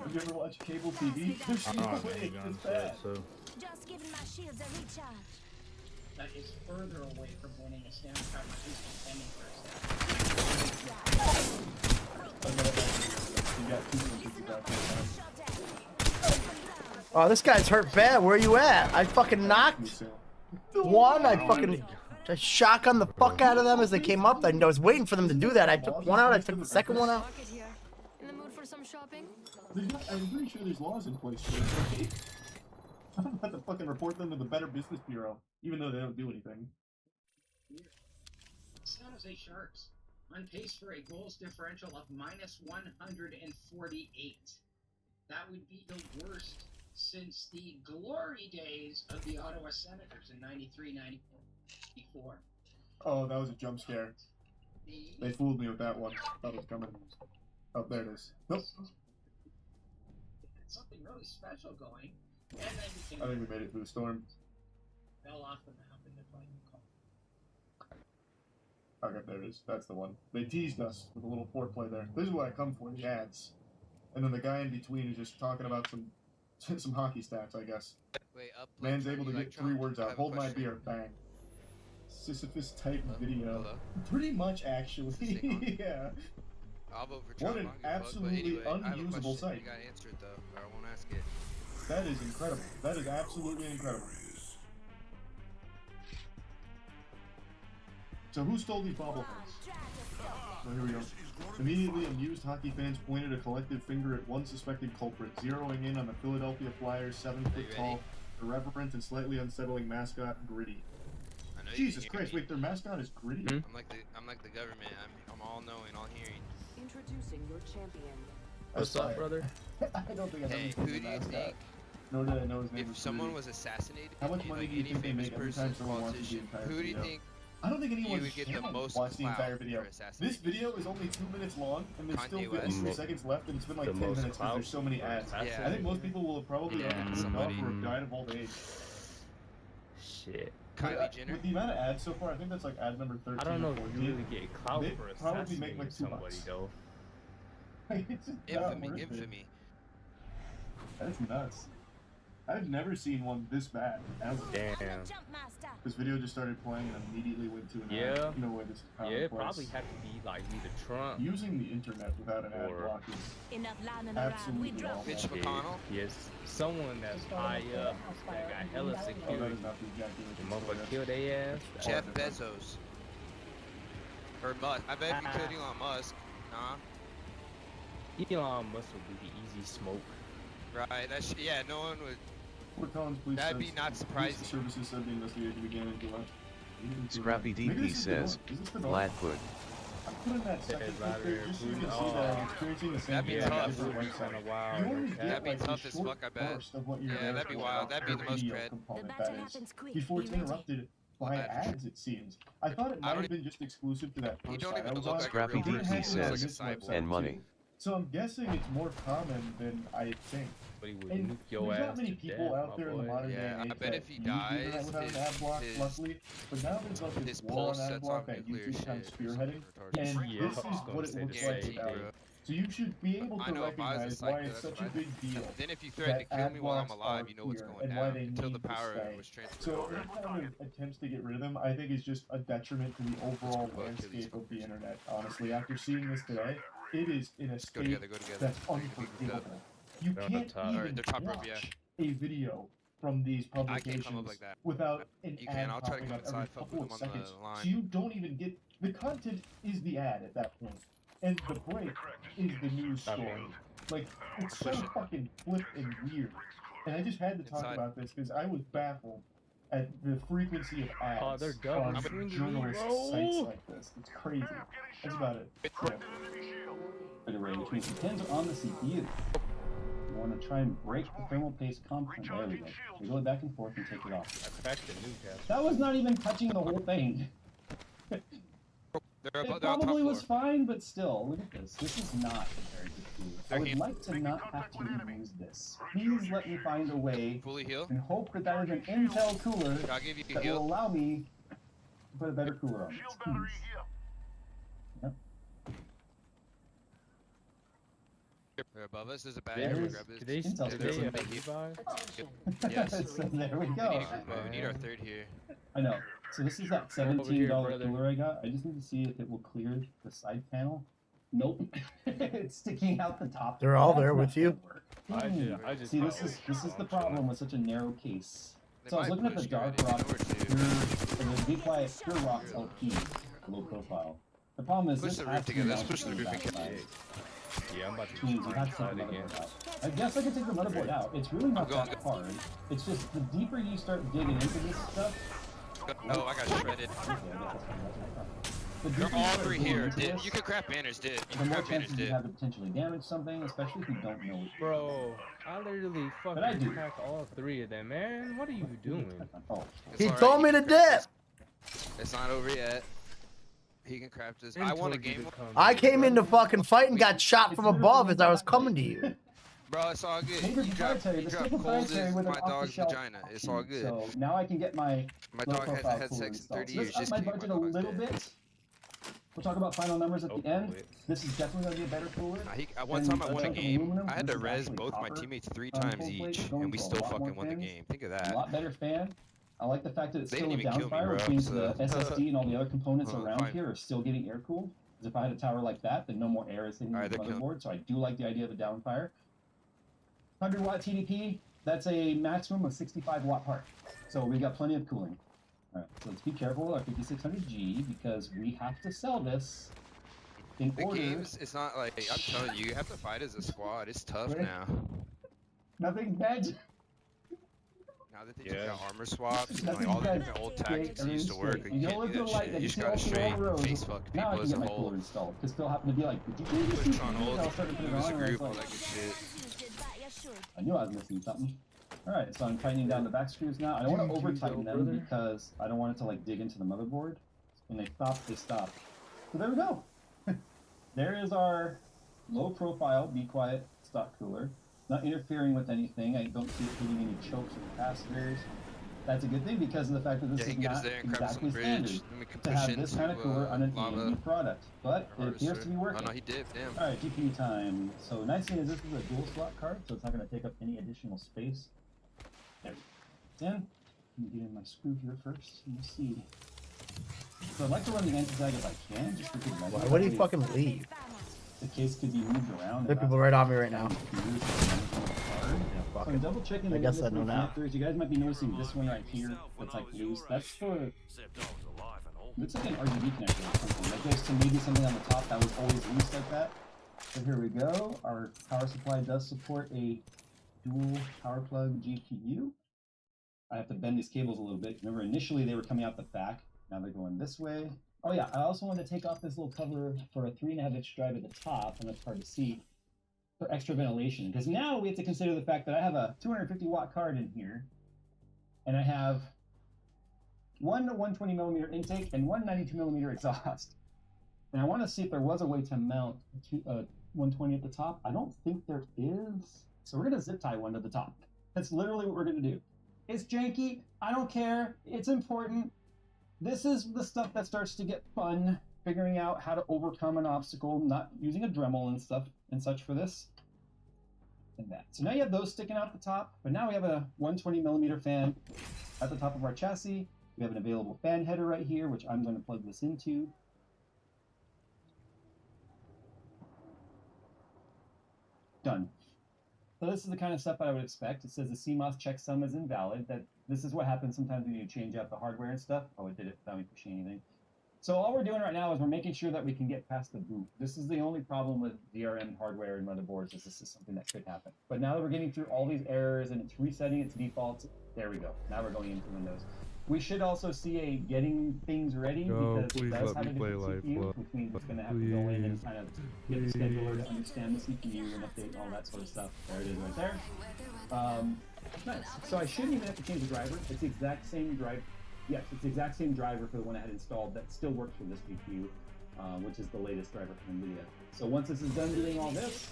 B: Have you ever watched cable TV? There's
L: I
B: no
L: don't have
B: way
L: any
B: it's
L: guns
B: this bad.
L: yet, so.
H: Just giving my shields a recharge.
C: That is further away from winning a Stanley Cup ending first.
B: You got 250,000.
A: Oh, this guy's hurt bad. Where you at? I fucking knocked one. I shotgunned the fuck out of them as they came up. I was waiting for them to do that. I took one out. I took the second one out.
K: Market here. In the mood for some shopping?
B: I'm pretty sure there's laws in place for this, right? I'm about to fucking report them to the Better Business Bureau, even though they don't do anything.
C: San Jose Sharks on pace for a goals differential of minus 148. That would be the worst since the glory days of the Ottawa Senators in 93-94.
B: Oh, that was a jump scare. They fooled me with that one. Thought it was coming. Oh, there it is. Nope.
C: Something really special going, and then
B: I think we made it through the storm.
C: fell off the map in the final call.
B: Okay, there it is. That's the one. They teased us with a little foreplay there. This is what I come for, the ads. And then the guy in between is just talking about some hockey stats, I guess.
M: Wait, up.
B: Man's able to get 3 words out. Hold my beer, bang. Sisyphus type video.
M: Hello?
B: Pretty much, actually. Yeah.
M: I'll vote for
B: What
M: Trump.
B: an
M: I don't give a fuck,
B: absolutely
M: but anyway, I have a
B: unusable
M: question.
B: site.
M: You gotta answer it though, or I won't ask it.
B: That is incredible. That is absolutely incredible. So who stole these bobbleheads? Oh, here we go. Immediately amused hockey fans pointed a collective finger at one suspected culprit, zeroing in on the Philadelphia Flyers 7-foot-tall, irreverent and slightly unsettling mascot, Gritty.
M: I know
B: Jesus Christ! Wait, their mascot is Gritty.
M: I'm like the government. I'm all knowing, all hearing.
F: Introducing your champion.
L: What's up, brother?
B: I don't think I've
M: Hey,
B: ever
M: who
B: seen
M: do
B: a
M: you
B: mascot.
M: think?
B: Nor did I know his name was
M: If someone
B: Gritty.
M: was assassinated,
B: How much money do you
M: any
B: think they
M: famous
B: make every
M: person,
B: time someone watches the
M: politician,
B: entire
M: who do you
B: video?
M: think
B: I don't think anyone
M: you would get the
B: can
M: most
B: watch the entire
M: clout
B: video.
M: for assassinating?
B: This video is only 2 minutes long, and there's still
M: Kanye
B: 53
L: West.
B: seconds left, and it's been like
L: The
B: 10
L: most
B: minutes because
L: clout
B: there's so many
L: for
B: ads.
M: Yeah.
B: I think most people will have probably
M: Yeah,
B: either turned
M: somebody-
B: off or have died of old age.
L: Shit.
M: Kylie Jenner?
B: With the amount of ads so far, I think that's like ad number 13
L: I don't know
B: or
L: if
B: 14.
L: you really get clout
B: They
L: for
B: probably make
L: assassinating
B: like $2.
L: somebody though.
B: It's just not worth it.
M: Infamy.
B: That's nuts. I've never seen one this bad, ever.
L: Damn.
B: This video just started playing and immediately went to an ad.
L: Yeah.
B: No way this is
L: Yeah, it
B: commonplace.
L: probably had to be like either Trump
B: Using the internet without an ad
L: Or-
B: block is
H: Enough lying around. We
B: absolutely
H: drop
B: awful.
M: Mitch McConnell?
L: Yes, someone that's high up that got hella
B: Oh, that
L: security.
B: is not the exact
L: The
B: image.
L: motherfucker killed their ass.
M: Jeff Bezos. Or Musk. I bet if you killed Elon Musk. Nah.
L: Elon Musk would be the easy smoke.
M: Right. That's yeah. No one would.
B: Fort Collins Police
M: That'd
B: says-
M: be not surprising.
B: Police services said the investigation began in July.
E: Scrappy
B: Maybe
E: DP
B: this is the
E: says,
B: one. Is this the one?
E: Flatfoot.
B: I put in that second clip there just so you can see that I'm experiencing the same
M: That'd be
B: thing on
M: tough.
B: different
L: Once in
B: websites.
L: a while.
B: You only
L: okay.
B: get
M: That'd be
B: like
M: tough
B: a
M: as
B: short
M: fuck, I bet.
B: burst of what you're
M: Yeah,
B: there
M: that'd be
B: for,
M: wild. That'd be the most
B: video
M: cred.
B: component,
H: The
B: that
H: battle
B: is,
H: happens quick.
B: before it's
H: Be ready.
B: interrupted by ads, it seems. I thought it
M: I
B: might
M: don't
B: have been just exclusive to that
M: You
B: first
M: don't
B: site
M: even
B: I was
M: look
B: on.
M: like a
E: Scrappy
M: real
B: But it
E: DP
M: person.
B: has
M: It's like
E: says,
M: a
B: this
M: cyborg.
B: website
E: and money.
B: too. So I'm guessing it's more common than I think.
L: But he would
B: And
L: nuke your
B: there's
L: ass
B: not many
L: to
B: people
L: death,
B: out
L: my
B: there in the
L: boy.
B: modern day
M: Yeah,
B: and
M: I
B: age
M: bet
B: that
M: if he
B: use the internet
M: dies,
B: without an ad block,
M: his-
B: luckily. But now there's like
M: his
B: this war
M: pulse
B: on ad
M: sets
B: block
M: off
B: that
M: nuclear
B: YouTube's kind of
M: shit.
B: spearheading,
M: Retarded.
B: and
L: Yeah,
B: this
L: I was
B: is
L: gonna
B: what it
L: say
B: looks
L: the
B: like
L: same
B: without
L: thing.
B: it. So you should be able
M: I
B: to
M: know, if I was a
B: recognize why
M: psycho,
B: it's
M: that's
B: such a
M: fine.
B: big deal.
M: Then if you threaten to
B: that
M: kill
B: ad
M: me while I'm
B: blocks
M: alive,
B: are
M: you know what's
B: here
M: going
B: and why
M: down
B: they
M: until the
B: need to
M: power
B: stay.
M: was transferred
B: So
M: over.
B: any kind of attempts to get rid of them, I think, is just a detriment to the overall
M: Let's go kill these
B: landscape of the internet. Honestly, after seeing this today, it is in a
M: Go
B: state
M: together, go together.
B: that's unforgivable. You
L: They're on the
B: can't
L: top.
B: even
M: Alright, they're top rope,
B: watch
M: yeah.
B: a video from these
M: I can't
B: publications
M: come up like that.
B: without an
M: You
B: ad
M: can, I'll try to
B: popping
M: come
B: up every
M: inside, fuck
B: couple
M: with
B: of
M: them on the
B: seconds.
M: line.
B: So you don't even get the content is the ad at that point, and the break is the news
L: Okay.
B: story. Like it's so
M: Push it.
B: fucking flipped and weird. And I just had to talk
M: Inside.
B: about this because I was baffled at the frequency of ads
L: Oh, they're double
B: on
L: swinging me,
B: journalist
L: bro.
B: sites like this. It's crazy. That's about it. Yeah.
N: Bit of range, which means depends on the CPU. You want to try and break the thermal paste component. There we go. We go back and forth and take it off.
L: I cracked the Newcastle.
N: That was not even touching the whole thing.
M: They're,
N: It
M: they're on top
N: probably
M: floor.
N: was fine, but still, look at this. This is not a very good tool. I would like to not have to use this. Please let me find a way
M: Fully heal.
N: and hope that that is an Intel cooler
M: I'll give you a
N: that will
M: heal.
N: allow me to put a better cooler on this. Please. Yep.
M: They're above us. There's a bag.
N: There
M: Everyone
N: is-
M: grab this.
L: Did they,
N: Intel's
L: did
N: good.
L: they have
M: Thank you.
L: Levi?
M: Yes.
N: So there we
M: We
N: go.
M: need, we need our third here.
N: I know. So this is that
L: Come over here,
N: $17
L: brother.
N: cooler I got. I just need to see if it will clear the side panel. Nope. It's sticking out the top.
A: They're all
N: That's
A: there
N: not
A: with you?
N: gonna work.
L: I just
N: See,
L: got
N: this is the problem with such a narrow case.
M: They
N: So I was
M: might
N: looking at the
M: push you
N: Dark
M: right
N: Rock
M: into it,
N: Pure,
M: too.
N: and the Be Quiet Pure Rocks LP, low profile. The problem is
M: Push
N: this
M: the
N: has
M: roof
N: to
M: together.
N: mount
M: Let's push the
N: on
M: roof and
N: backside.
M: kill it.
L: Yeah, I'm about to
N: Means you have to take the
L: outside again.
N: motherboard out. I guess I can take the motherboard out. It's really not
M: going,
N: that hard. It's just the deeper you start digging into this stuff.
M: Oh, I got shredded.
N: Okay, I guess that's fine. The
M: They're
N: deeper you
M: all
N: start
M: three
N: digging
M: here.
N: into
M: Did
N: this,
M: you could craft banners, did you
N: the
M: can
N: more
M: craft banners,
N: chances you
M: did.
N: have to potentially damage something, especially if you don't know it.
L: Bro, I literally
N: I
L: fucking
N: do.
L: cracked all three of them, man. What are you doing?
N: Oh,
M: It's
A: He
M: alright,
A: told
M: he
A: me to
M: can craft
A: dip.
M: this. It's not over yet. He can craft this.
L: Ben
M: I won a
L: told you
M: game.
L: to come
A: I
L: here,
A: came
L: bro.
A: in to fucking fight and got shot from above as I was coming to you.
M: Bro, it's all good.
N: Neighbor
M: You drop
N: proprietary.
M: cold
N: This is
M: as
N: proprietary with an
M: my dog's
N: off-the-shelf
M: vagina. It's all
N: option.
M: good.
N: So now I can get my
M: My
N: low
M: dog hasn't
N: profile
M: had
N: cooler
M: sex in
N: installed.
M: 30
N: So
M: years.
N: let's up
M: Just
N: my
M: kidding.
N: budget
M: My
N: a
M: dog's
N: little
M: dead.
N: bit. We'll talk about final numbers at the end. This is definitely going to be a better cooler.
M: One time I won a game, I had to res both my teammates 3 times each, and we still fucking won the game. Think of that.
N: A lot better fan. I like the fact that it's
M: They
N: still a
M: didn't even kill me,
N: downfire,
M: bro,
N: which means
M: so-
N: the SSD and all the other components
M: Oh,
N: around
M: fine.
N: here are still getting air cooled. Because if I had a tower like that, then no more air is hitting the
M: they're killing-
N: motherboard. So I do like the idea of a downfire. 100 watt TDP. That's a maximum of 65 watt part. So we got plenty of cooling. All right, so let's be careful with our 5600G because we have to sell this in
M: The
N: order.
M: games, it's not like, I'm telling you, you have to fight as a squad. It's tough
N: Right.
M: now.
N: Nothing bad.
M: Now that they took out armor swaps and like
N: Nothing
M: all the
N: bad.
M: different old tactics that used to
N: Everything's
M: work,
N: great.
M: you
N: You
M: can't
N: look
M: do
N: to
M: that
N: the light
M: shit.
N: that
M: You
N: you
M: just
N: see
M: gotta
N: all through
M: straight
N: all the rows.
M: face fuck
N: Now I
M: people
N: can
M: as
N: get
M: a
N: my
M: whole.
N: cooler installed because they'll happen to be like, did you do this?
M: Switch on ult,
N: I'll start to put it
M: use
N: on,
M: a
N: and I was
M: group, all
N: like,
M: that good shit.
N: I knew I was missing something. Alright, so I'm tightening down the back screws now. I don't want to over tighten them because I don't want it to like dig into the motherboard. When they stop, they stop. So there we go. There is our low profile, be quiet stock cooler. Not interfering with anything. I don't see it hitting any chokes or capacitors. That's a good thing because of the fact that this
M: Yeah, he
N: is
M: can get us
N: not
M: there and grab us on
N: exactly
M: the bridge.
N: standard
M: Then we can
N: to
M: push
N: have this kind of
M: into,
N: cooler on an
M: lava.
N: AMD product. But it appears to be working.
M: Oh no, he did. Damn.
N: Alright, GPU time. So nice thing is this is a dual slot card, so it's not going to take up any additional space. There we go. Let me get in my screw here first. Let me see. So I'd like to run the anti-zag if I can, just because
A: Why would he fucking leave?
N: the case could be moved around.
A: There are people right on me right now.
N: So I'm double checking
A: I
N: the
A: guess I know now.
N: connectors. You guys might be noticing this one right here that's like loose. That's for, looks like an RGB connector or something. That goes to maybe something on the top that was always loose like that. So here we go. Our power supply does support a dual power plug GPU. I have to bend these cables a little bit. Remember, initially they were coming out the back. Now they're going this way. Oh yeah, I also wanted to take off this little cover for a 3.5-inch drive at the top, and that's hard to see, for extra ventilation. Because now we have to consider the fact that I have a 250 watt card in here, and I have one 120 millimeter intake and one 92 millimeter exhaust. And I want to see if there was a way to mount 120 at the top. I don't think there is. So we're going to zip tie one to the top. That's literally what we're going to do. It's janky. I don't care. It's important. This is the stuff that starts to get fun, figuring out how to overcome an obstacle, not using a Dremel and stuff and such for this. And that. So now you have those sticking out the top, but now we have a 120 millimeter fan at the top of our chassis. We have an available fan header right here, which I'm going to plug this into. Done. So this is the kind of stuff that I would expect. It says the CMOS checksum is invalid. That this is what happens sometimes when you change out the hardware and stuff. Oh, it did it without me pushing anything. So all we're doing right now is we're making sure that we can get past the boot. This is the only problem with DRM hardware and motherboards is this is something that could happen. But now that we're getting through all these errors and it's resetting its defaults, there we go. Now we're going into Windows. We should also see a getting things ready because it does have a different CPU, which means it's going to have to go in and kind of get the scheduler to understand the CPU and update all that sort of stuff. There it is right there. Nice. So I shouldn't even have to change the driver. It's the exact same driver. Yes, it's the exact same driver for the one I had installed that still works for this GPU, which is the latest driver from NVIDIA. So once this is done doing all this,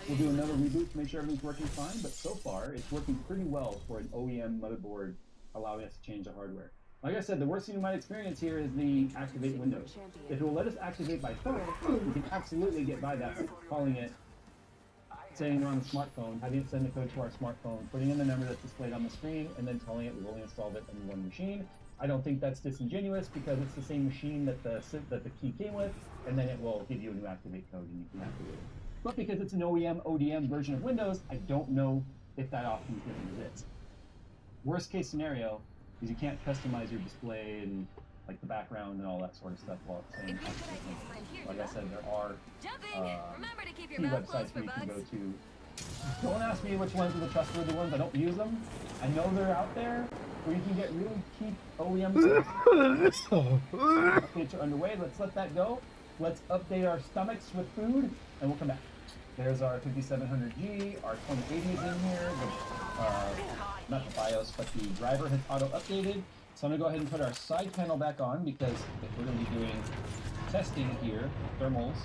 N: we'll do another reboot to make sure everything's working fine, but so far it's working pretty well for an OEM motherboard allowing us to change the hardware. Like I said, the worst thing you might experience here is the activate window. If it will let us activate by phone, we can absolutely get by that, calling it, saying they're on the smartphone, having it send the code to our smartphone, putting in the number that's displayed on the screen, and then telling it we've only installed it on one machine. I don't think that's disingenuous because it's the same machine that the key came with, and then it will give you a new activate code and you can activate it. But because it's an OEM ODM version of Windows, I don't know if that option exists. Worst case scenario is you can't customize your display and like the background and all that sort of stuff while it's saying activate. Like I said, there are key websites where you can go to. Don't ask me which ones are the trustworthy ones. I don't use them. I know they're out there where you can get really cheap OEM stuff. Updates are underway. Let's let that go. Let's update our stomachs with food, and we'll come back. There's our 5700G, our 2080 is in here. Not the BIOS, but the driver has auto-updated. So I'm going to go ahead and put our side panel back on because if we're going to be doing testing here, thermals,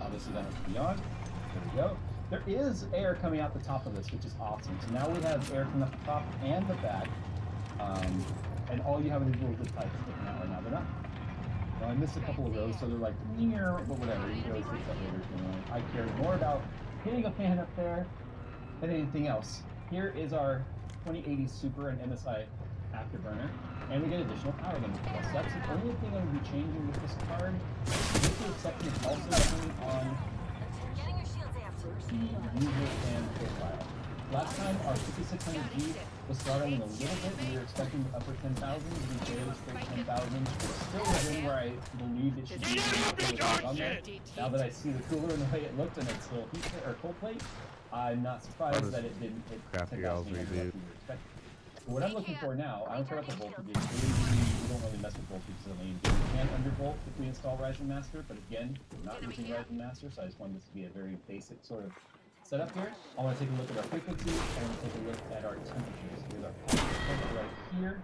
N: obviously that has to be on. There we go. There is air coming out the top of this, which is awesome. So now we have air coming out the top and the back. And all you have to do is the pipes sticking out right now. They're not Well, I missed a couple of rows, so they're like, near, but whatever. You can always fix that later if you want. I care more about hitting a fan up there than anything else. Here is our 2080 Super and MSI Afterburner, and we get additional power limit plus. That's the only thing I'm going to be changing with this card. With the exception of also turning on the user fan profile. Last time our 5600G was starting a little bit. We were expecting the upper 10,000s. We barely scraped 10,000. Still within where I believed it should be. On there. Now that I see the cooler and the way it looked and it's still heat or cold plate, I'm not surprised that it didn't hit 10,000 like we were expecting. What I'm looking for now, I don't care about the voltage. We don't really mess with voltage in the main game. We can undervolt if we install Ryzen Master, but again, we're not using Ryzen Master, so I just wanted this to be a very basic sort of setup here. I want to take a look at our frequency, and take a look at our temperatures. Here's our temperature right here.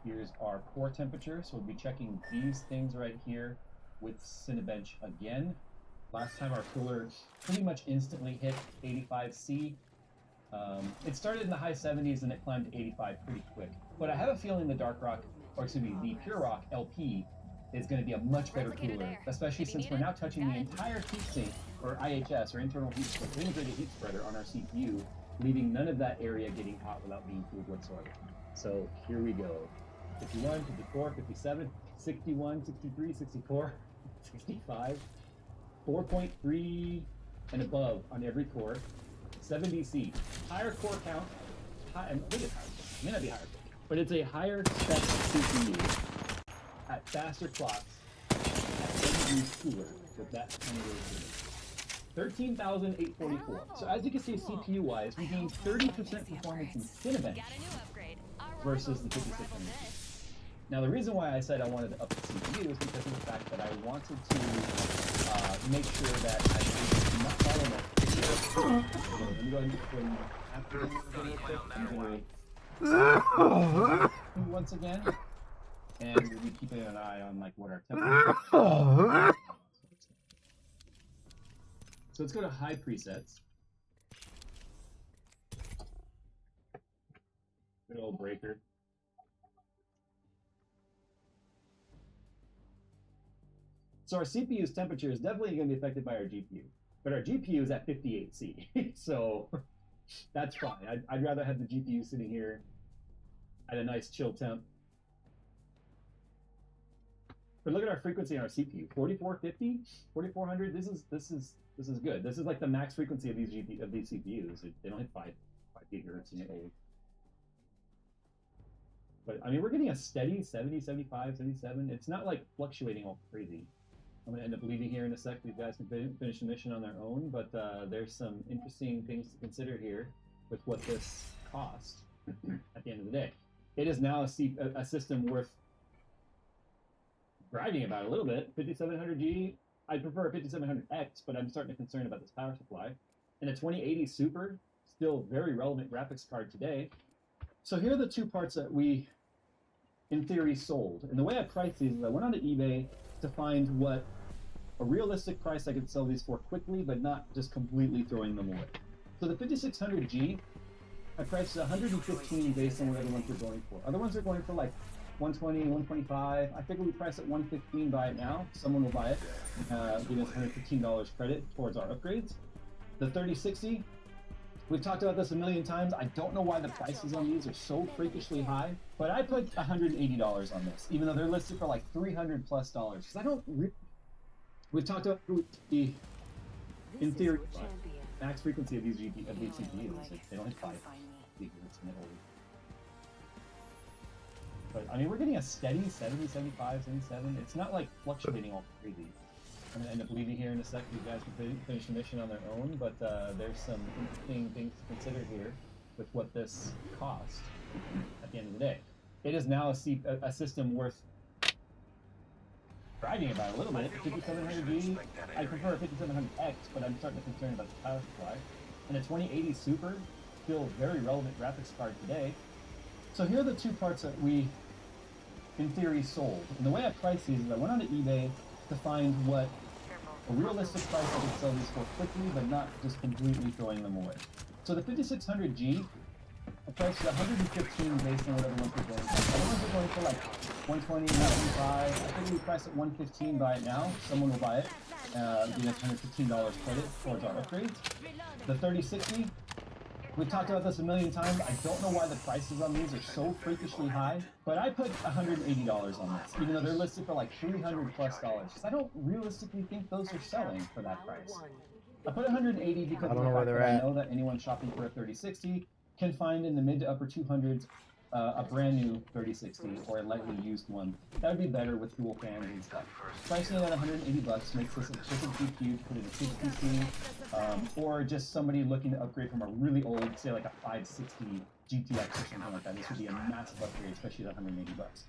N: Here's our core temperature, so we'll be checking these things right here with Cinebench again. Last time our cooler pretty much instantly hit 85C. It started in the high 70s and it climbed to 85 pretty quick. But I have a feeling the Dark Rock, or excuse me, the Pure Rock LP is going to be a much better cooler, especially since we're now touching the entire heatsink, or IHS, or internal heat spreader, integrated heat spreader on our CPU, leaving none of that area getting hot without being cooled whatsoever. So here we go. 51, 54, 57, 61, 63, 64, 65, 4.3 and above on every core. 70C. Higher core count. And look at higher. It may not be higher, but it's a higher spec CPU at faster clocks at 7 degrees cooler with that kind of rating. 13,844. So as you can see, CPU wise, we gained 30% performance in Cinebench versus the 5600. Now the reason why I said I wanted to up the CPU is because of the fact that I wanted to make sure that I did not follow that. Let me go ahead and put in after once again, and we'll be keeping an eye on like what our temperature. So let's go to high presets. Good old breaker. So our CPU's temperature is definitely going to be affected by our GPU. But our GPU is at 58C, so that's fine. I'd rather have the GPU sitting here at a nice chill temp. But look at our frequency on our CPU: 4450, 4400. This is good. This is like the max frequency of these CPUs. They don't hit 5 gigahertz in the old. But I mean, we're getting a steady 70, 75, 77. It's not like fluctuating all crazy. I'm going to end up leaving here in a sec. These guys can finish the mission on their own, but there's some interesting things to consider here with what this costs at the end of the day. It is now a system worth bragging about a little bit. 5700G, I prefer a 5700X, but I'm starting to concern about this power supply. And a 2080 Super, still very relevant graphics card today. So here are the two parts that we, in theory, sold. And the way I priced these is I went onto eBay to find what a realistic price I could sell these for quickly, but not just completely throwing them away. So the 5600G, I priced 115 based on what other ones are going for. Other ones are going for like 120, 125. I figure we price at 115, buy it now. Someone will buy it, give us $115 credit towards our upgrades. The 3060, we've talked about this a million times. I don't know why the prices on these are so freakishly high, but I put $180 on this, even though they're listed for like $300 plus. Because I don't. We've talked about the, in theory, max frequency of these CPUs. They don't hit 5 gigahertz in the old. But I mean, we're getting a steady 70, 75, 77. It's not like fluctuating all crazy. I'm gonna end up leaving here in a sec. These guys can finish the mission on their own, but there's some interesting things to consider here with what this costs at the end of the day. It is now a system worth bragging about a little bit. 5700G, I prefer a 5700X, but I'm starting to concern about the power supply. And a 2080 Super, still very relevant graphics card today. So here are the two parts that we, in theory, sold. And the way I priced these is I went onto eBay to find what a realistic price I could sell these for quickly, but not just completely throwing them away. So the 5600G, I priced 115 based on what other ones are going for. Other ones are going for like 120, 125. I think we price it 115. Buy it now. Someone will buy it. Give us $115 credit towards our upgrades. The 3060. We've talked about this a million times. I don't know why the prices on these are so freakishly high, but I put $180 on this, even though they're listed for like $300 plus. I don't realistically think those are selling for that price. I put 180 because of the fact that I know that anyone shopping for a 3060 can find in the mid to upper 200s a brand new 3060 or a lightly used one. That would be better with dual fans and stuff. Pricing it at 180 bucks makes this a perfect GPU to put in a big PC, or just somebody looking to upgrade from a really old, say like a 560 GTX or something like that. This would be a massive upgrade, especially at 180 bucks.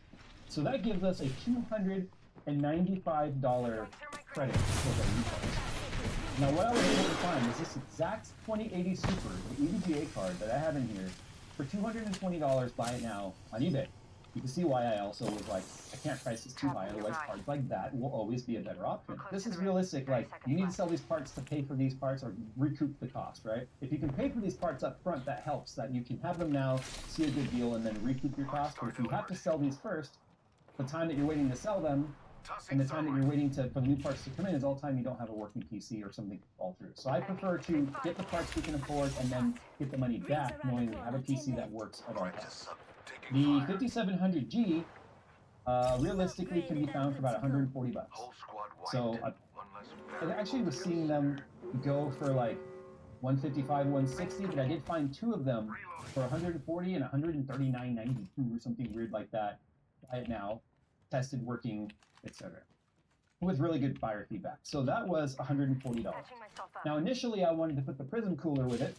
N: So that gives us a $295 credit for the refund. Now what I was able to find is this exact 2080 Super, the EVGA card that I have in here, for $220. Buy it now on eBay. You can see why I also was like, I can't price this too high, otherwise cards like that will always be a better option. This is realistic, like, you need to sell these parts to pay for these parts or recoup the cost, right? If you can pay for these parts up front, that helps, that you can have them now, see a good deal, and then recoup your cost. But if you have to sell these first, the time that you're waiting to sell them, and the time that you're waiting for the new parts to come in is all time you don't have a working PC or something to fall through. So I prefer to get the parts we can afford and then get the money back, knowing we have a PC that works at all times. The 5700G realistically can be found for about 140 bucks. So I actually was seeing them go for like 155, 160, but I did find two of them for 140 and 139.92 or something weird like that. Buy it now, tested, working, etc. with really good buyer feedback. So that was $140. Now initially I wanted to put the Prism cooler with it,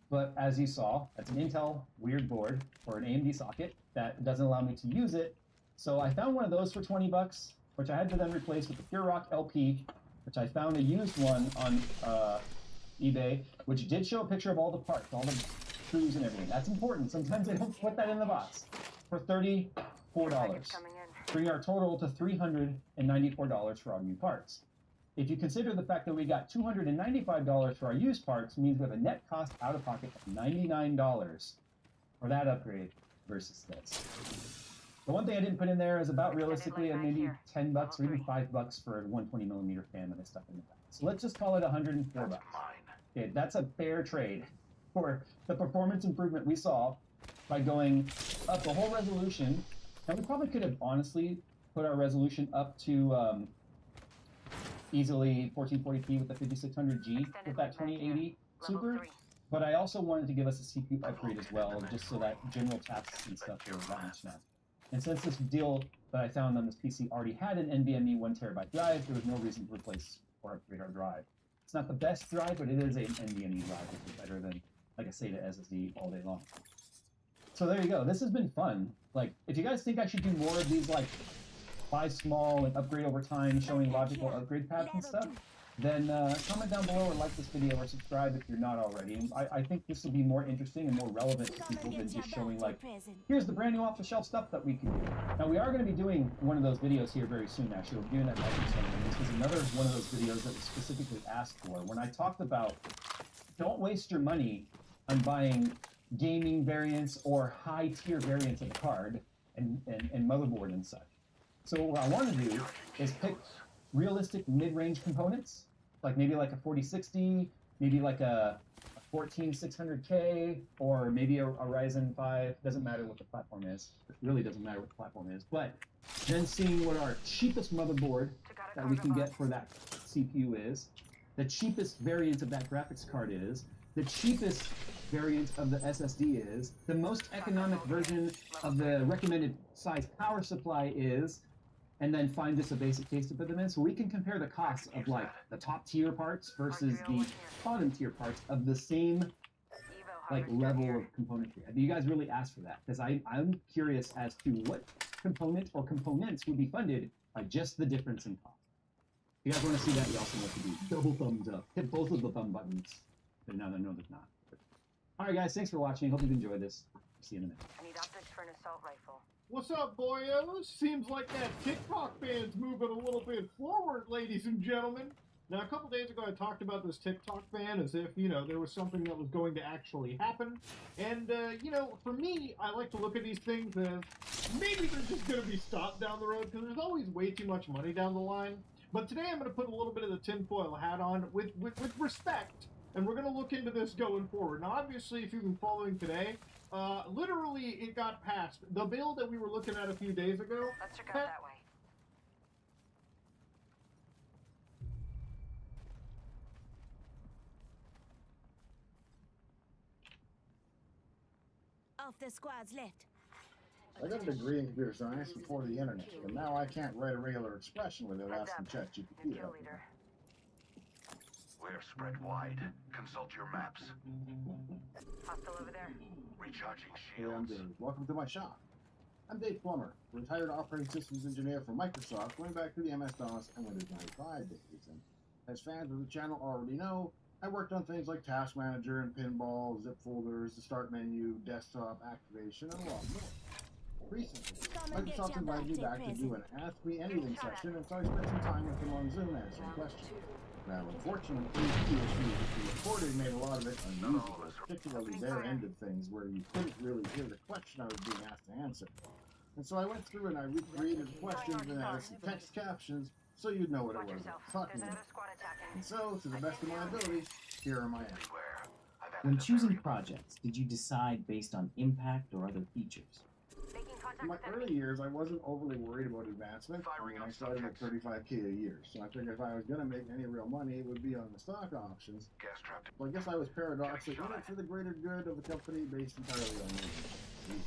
N: but as you saw, that's an Intel weird board or an AMD socket that doesn't allow me to use it. So I found one of those for 20 bucks, which I had to then replace with the Pure Rock LP, which I found a used one on eBay, which did show a picture of all the parts, all the screws and everything. That's important. Sometimes they don't put that in the box. For $34. Bringing our total to $394 for our new parts. If you consider the fact that we got $295 for our used parts, means we have a net cost out of pocket of $99 for that upgrade versus this. The one thing I didn't put in there is about realistically maybe 10 bucks or even 5 bucks for a 120mm fan that I stuck in the back. So let's just call it 104 bucks. Okay, that's a fair trade for the performance improvement we saw by going up the whole resolution. And we probably could have honestly put our resolution up to easily 1440p with the 5600G with that 2080 Super, but I also wanted to give us a CPU upgrade as well, just so that general tasks and stuff were that much faster. And since this deal that I found on this PC already had an NVMe 1TB drive, there was no reason to replace or upgrade our drive. It's not the best drive, but it is an NVMe drive, which is better than like a SATA SSD all day long. So there you go. This has been fun. Like, if you guys think I should do more of these, like, buy small and upgrade over time, showing logical upgrade paths and stuff, then comment down below or like this video or subscribe if you're not already. And I think this will be more interesting and more relevant to people than just showing, like, here's the brand new off-the-shelf stuff that we can do. Now, we are going to be doing one of those videos here very soon, actually. We'll be doing that Magic Summit, and this was another one of those videos that was specifically asked for. When I talked about don't waste your money on buying gaming variants or high-tier variants of the card and motherboard and such. So what I want to do is pick realistic mid-range components, like maybe like a 4060, maybe like a 14600K, or maybe a Ryzen 5. Doesn't matter what the platform is. It really doesn't matter what the platform is. But then seeing what our cheapest motherboard that we can get for that CPU is, the cheapest variant of that graphics card is, the cheapest variant of the SSD is, the most economic version of the recommended size power supply is, and then find just a basic case to put them in. So we can compare the costs of like the top tier parts versus the bottom tier parts of the same like level of componentry. You guys really asked for that because I'm curious as to what component or components would be funded by just the difference in cost. If you guys want to see that, you also know what to do. Double thumbs up. Hit both of the thumb buttons. But now I know there's not. Alright guys, thanks for watching. Hope you've enjoyed this. See you in a minute.
G: I need optics for an assault rifle.
O: What's up, boyos? Seems like that TikTok band's moving a little bit forward, ladies and gentlemen. Now, a couple days ago, I talked about this TikTok ban as if, there was something that was going to actually happen. And, for me, I like to look at these things as maybe they're just going to be stopped down the road because there's always way too much money down the line. But today I'm going to put a little bit of the tinfoil hat on with respect, and we're going to look into this going forward. Now, obviously, if you've been following today, literally it got passed. The bill that we were looking at a few days ago...
G: Let's check out that way.
H: Off the squad's left.
B: I got a degree in computer science before the internet, but now I can't write a regular expression without asking ChatGPT.
J: We're spread wide. Consult your maps.
G: Hostile over there.
J: Recharging
B: Hey, I'm
J: shields.
B: Dave. Welcome to my shop. I'm Dave Plummer, retired operating systems engineer for Microsoft, going back to the MS-DOS and Windows 95 days. And as fans of the channel already know, I worked on things like Task Manager and Pinball, zip folders, the start menu, desktop activation, and a lot more. Recently, Microsoft invited me back to do an Ask Me Anything session, and so I spent some time with them on Zoom answering questions. Now, unfortunately, the issues that we reported made a lot of it unusual, particularly their end of things, where you couldn't really hear the question I was being asked to answer. And so I went through and I recreated the questions and added some text captions, so you'd know what it was I was talking about. And so, to the best of my abilities, here are my answers.
P: When choosing projects, did you decide based on impact or other features?
B: In my early years, I wasn't overly worried about advancement. I mean, I started at $35K a year, so I figured if I was going to make any real money, it would be on the stock options. So I guess I was paradoxically in it for the greater good of the company based entirely on me.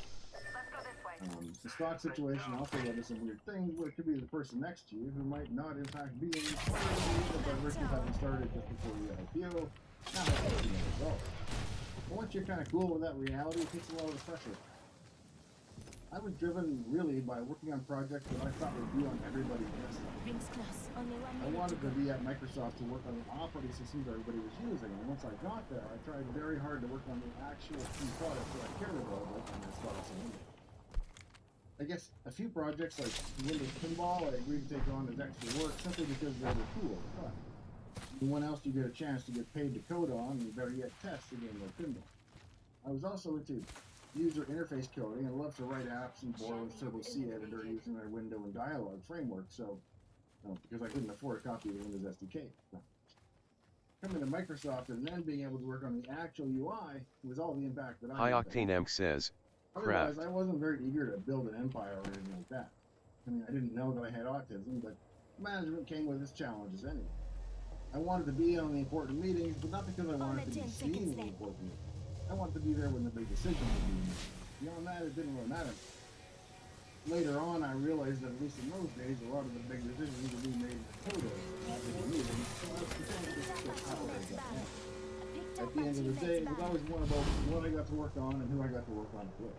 B: The stock situation also led to some weird things, where it could be the person next to you who might not in fact be in the virtue of having started just before the IPO, now has $50 million. But once you're kind of cool with that reality, it takes a lot of pressure. I was driven really by working on projects that I thought would be on everybody's desktop. I wanted to be at Microsoft to work on the operating systems everybody was using, and once I got there, I tried very hard to work on the actual key products that I cared about, like MS-DOS and Windows. I guess a few projects like Windows Pinball I agreed to take on as extra work simply because they were cool and fun. And when else do you get a chance to get paid to code on, and better yet test a game like Pinball? I was also into user interface coding and love to write apps in Borland's Turbo C editor using their window and dialogue framework, so because I couldn't afford a copy of the Windows SDK. So, coming to Microsoft and then being able to work on the actual UI was all the impact that I
E: High Octane M says,
B: otherwise, I wasn't very eager to build an empire or anything like that. I mean, I didn't know that I had autism, but management came with its challenges anyway. I wanted to be on the important meetings, but not because I wanted to be seen in the important meetings. I wanted to be there when the big decisions were being made. Beyond that, it didn't really matter. Later on, I realized that at least in those days, a lot of the big decisions were being made in the code not in the meetings, so I was content with just how they got done. At the end of the day, it was always more about what I got to work on and who I got to work on it with.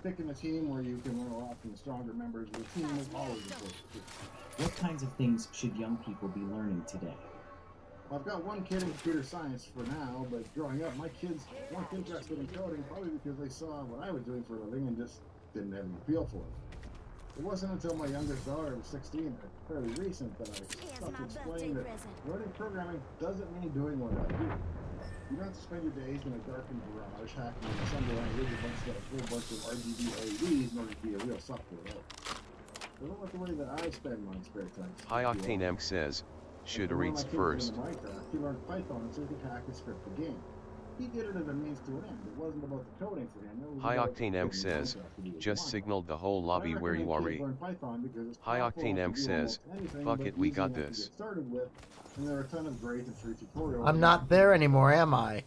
B: Picking a team where you can learn a lot from the stronger members of the team is always important too.
P: What kinds of things should young people be learning today?
B: Well, I've got one kid in computer science for now, but growing up, my kids weren't interested in coding, probably because they saw what I was doing for a living and just didn't have any appeal for it. It wasn't until my youngest daughter was 16, fairly recent, that I started to explain that learning programming doesn't mean doing what I do. You don't have to spend your days in a darkened garage hacking on assembly language a whole bunch of RGB LEDs in order to be a real software developer. I don't like the way that I spend my spare time.
E: High Octane M says, should reads first.
B: He learned Python so he could hack and script the game. He did it as a means to an end. It wasn't about the coding for him.
E: High Octane M says, just signaled the whole lobby where you are. High Octane M says, fuck it, we got this.
A: I'm not there anymore, am I?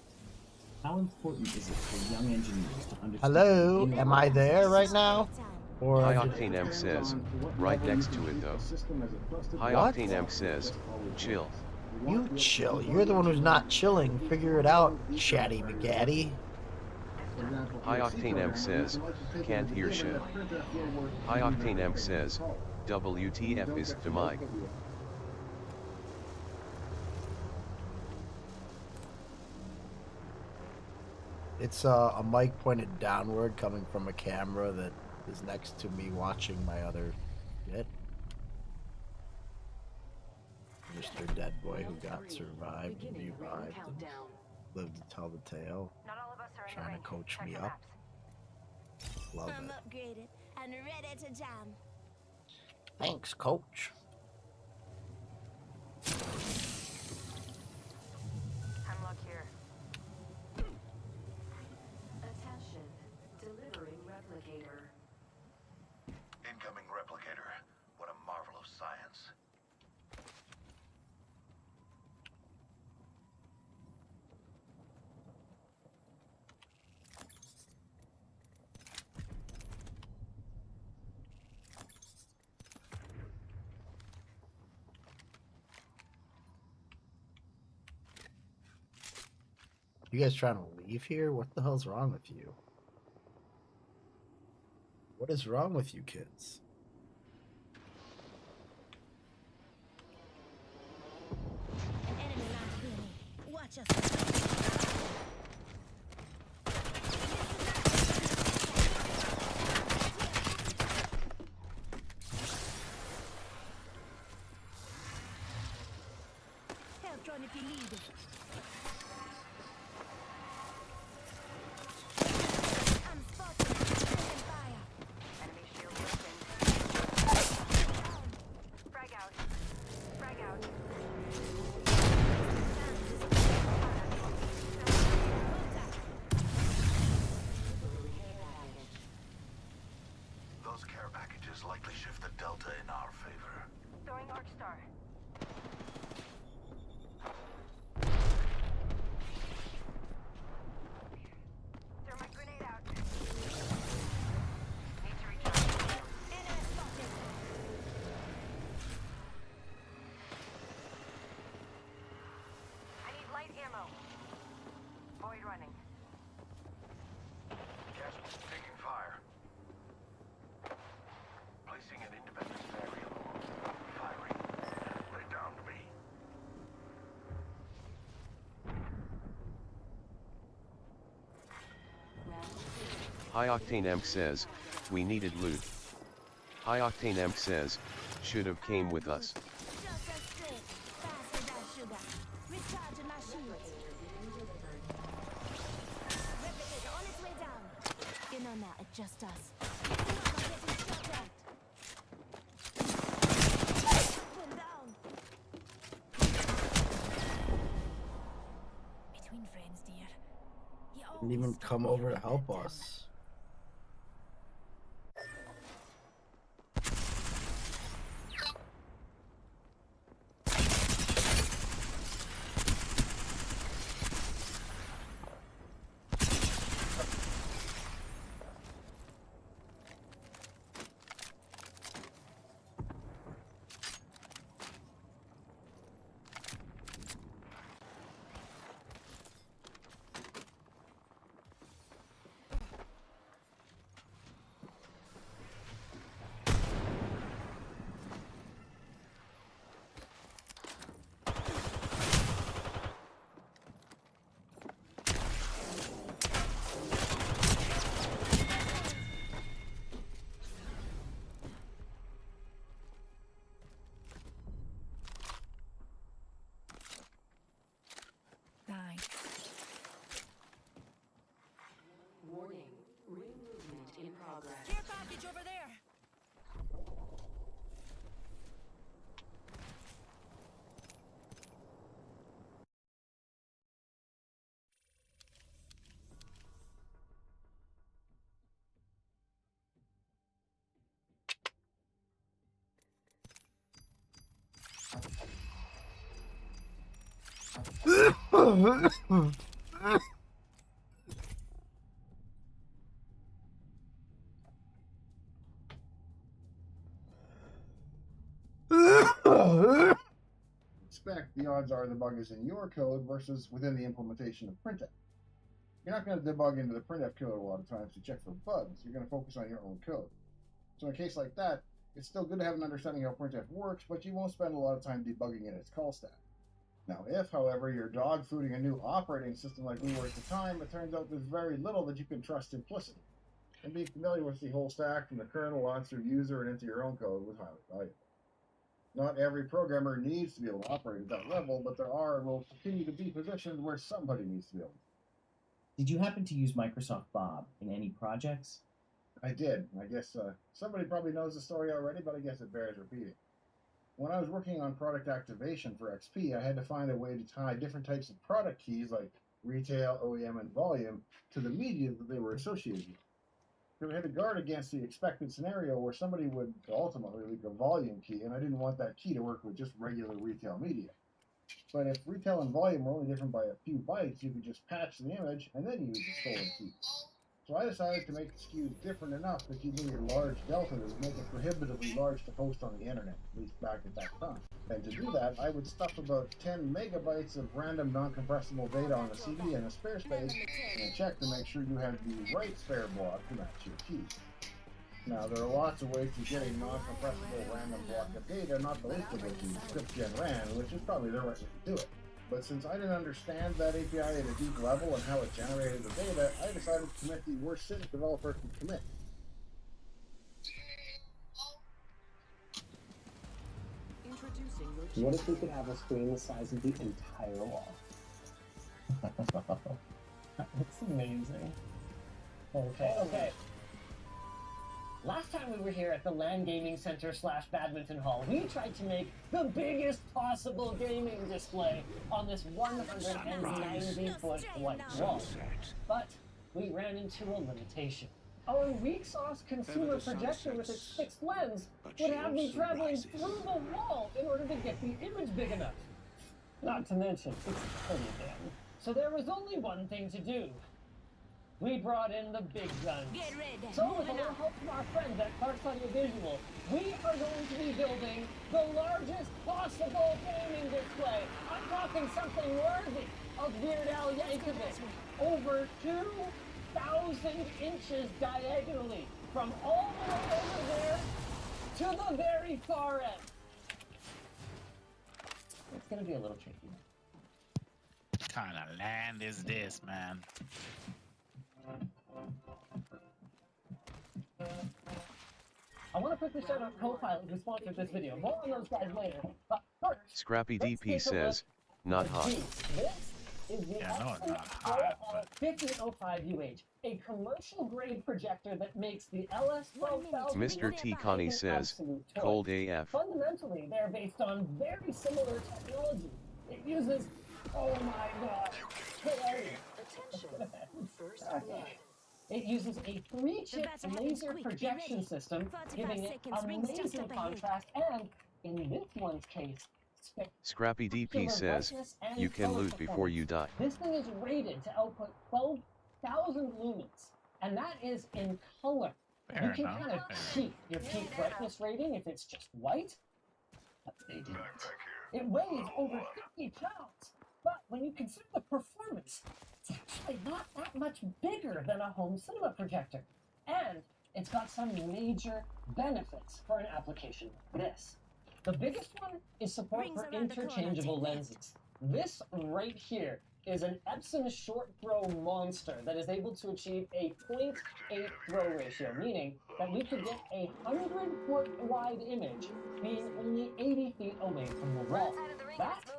P: How important is it for young engineers to understand?
A: Hello, am I there right now? Or
E: High Octane M says, right next to it though. High Octane M says, chill.
A: You chill. You're the one who's not chilling. Figure it out, Chatty McGaddy.
E: High Octane M says, can't hear shit. High Octane M says, WTF is the mic.
A: It's a mic pointed downward coming from a camera that is next to me watching my other bit. Mr. Dead Boy who got survived and revived and lived to tell the tale.
G: Not all of us are in the
A: Trying to
G: ring.
A: coach
G: Check
A: me
G: your
A: up.
G: maps.
A: Love
H: I'm
A: it.
H: upgraded and ready to jam.
A: Thanks, coach.
G: Hemlock here.
F: Attention. Delivering replicator.
J: Incoming replicator. What a marvel of science.
A: You guys trying to leave here? What the hell's wrong with you? What is wrong with you kids?
H: An enemy not here. Watch us. Help John if you need it. I'm spotted. Taking fire.
G: Enemy shield broken. Frag out. Frag out.
J: Those care packages likely shift the delta in our favor.
G: Throwing Arcstar. Throw my grenade out. Need to recharge.
H: Enemy spotted.
G: I need light ammo. Void running.
J: Gas taking fire. Placing an independent variable. Firing. Lay down to me.
E: High Octane M says, we needed loot. High Octane M says, should've came with us.
H: Just as straight. Faster than sugar. Recharging my shields. Replicator on its way down. You know now, it's just us. I'm getting shot at. One down. Between friends, dear. You
A: Didn't even come over to help us.
H: Thanks.
F: Warning. Ring movement in progress.
H: Care package over there.
B: Expect the odds are the bug is in your code versus within the implementation of printf. You're not going to debug into the printf code a lot of times to check for bugs. You're going to focus on your own code. So in a case like that, it's still good to have an understanding how printf works, but you won't spend a lot of time debugging in its call stack. Now, if, however, you're dog-fooding a new operating system like we were at the time, it turns out there's very little that you can trust implicitly. And being familiar with the whole stack from the kernel on through user and into your own code was highly valuable.
Q: Not every programmer needs to be able to operate at that level, but there are and will continue to be positions where somebody needs to be able to.
P: Did you happen to use Microsoft Bob in any projects?
Q: I did. I guess somebody probably knows the story already, but I guess it bears repeating. When I was working on product activation for XP, I had to find a way to tie different types of product keys like retail, OEM, and volume to the media that they were associated with. So we had to guard against the expected scenario where somebody would ultimately leak a volume key, and I didn't want that key to work with just regular retail media. But if retail and volume were only different by a few bytes, you could just patch the image and then use the stolen key. So I decided to make the SKUs different enough that you needed a large delta that would make it prohibitively large to post on the internet, at least back at that time. And to do that, I would stuff about 10 megabytes of random non-compressible data on a CD and a spare space, and check to make sure you had the right spare block to match your keys. Now, there are lots of ways to get a non-compressible random block of data, not the least of which is script-gen-ran, which is probably the right way to do it. But since I didn't understand that API at a deep level and how it generated the data, I decided to commit the worst sin a developer could commit.
R: What if we could have a screen the size of the entire wall?
S: That's amazing. Okay. Last time we were here at the LAN Gaming Center / Badminton Hall, we tried to make the biggest possible gaming display on this 190-foot white wall. But we ran into a limitation. Our weak sauce consumer projector with its fixed lens would have me traveling through the wall in order to get the image big enough. Not to mention, it's pretty dim. So there was only one thing to do. We brought in the big guns. So with a little help from our friends at Clark's Audiovisual, we are going to be building the largest possible gaming display. I'm talking something worthy of Weird Al Yankovic. Over 2,000 inches diagonally, from all the way over there to the very far end. It's gonna be a little tricky.
T: What kind of land is this, man?
S: I want to quickly shout out Copilot who sponsored this video. More on those guys later. But first,
E: Scrappy DP says, not hot.
S: This is the X5005UH, a commercial-grade projector that makes the LS12000.
E: Mr. T. Connie says, cold AF.
S: Fundamentally, they're based on very similar technology. It uses, oh my god, it uses a 3-chip laser projection system, giving it amazing contrast and, in this one's case,
E: Scrappy DP says, you can loot before you die.
S: This thing is rated to output 12,000 lumens, and that is in color. You can kind of cheat your peak brightness rating if it's just white, but they didn't. It weighs over 50 pounds, but when you consider the performance, it's actually not that much bigger than a home cinema projector. And it's got some major benefits for an application like this. The biggest one is support for interchangeable lenses. This right here is an Epson short throw monster that is able to achieve a 0.8 throw ratio, meaning that we could get a 100-foot wide image being only 80 feet away from the wall. That's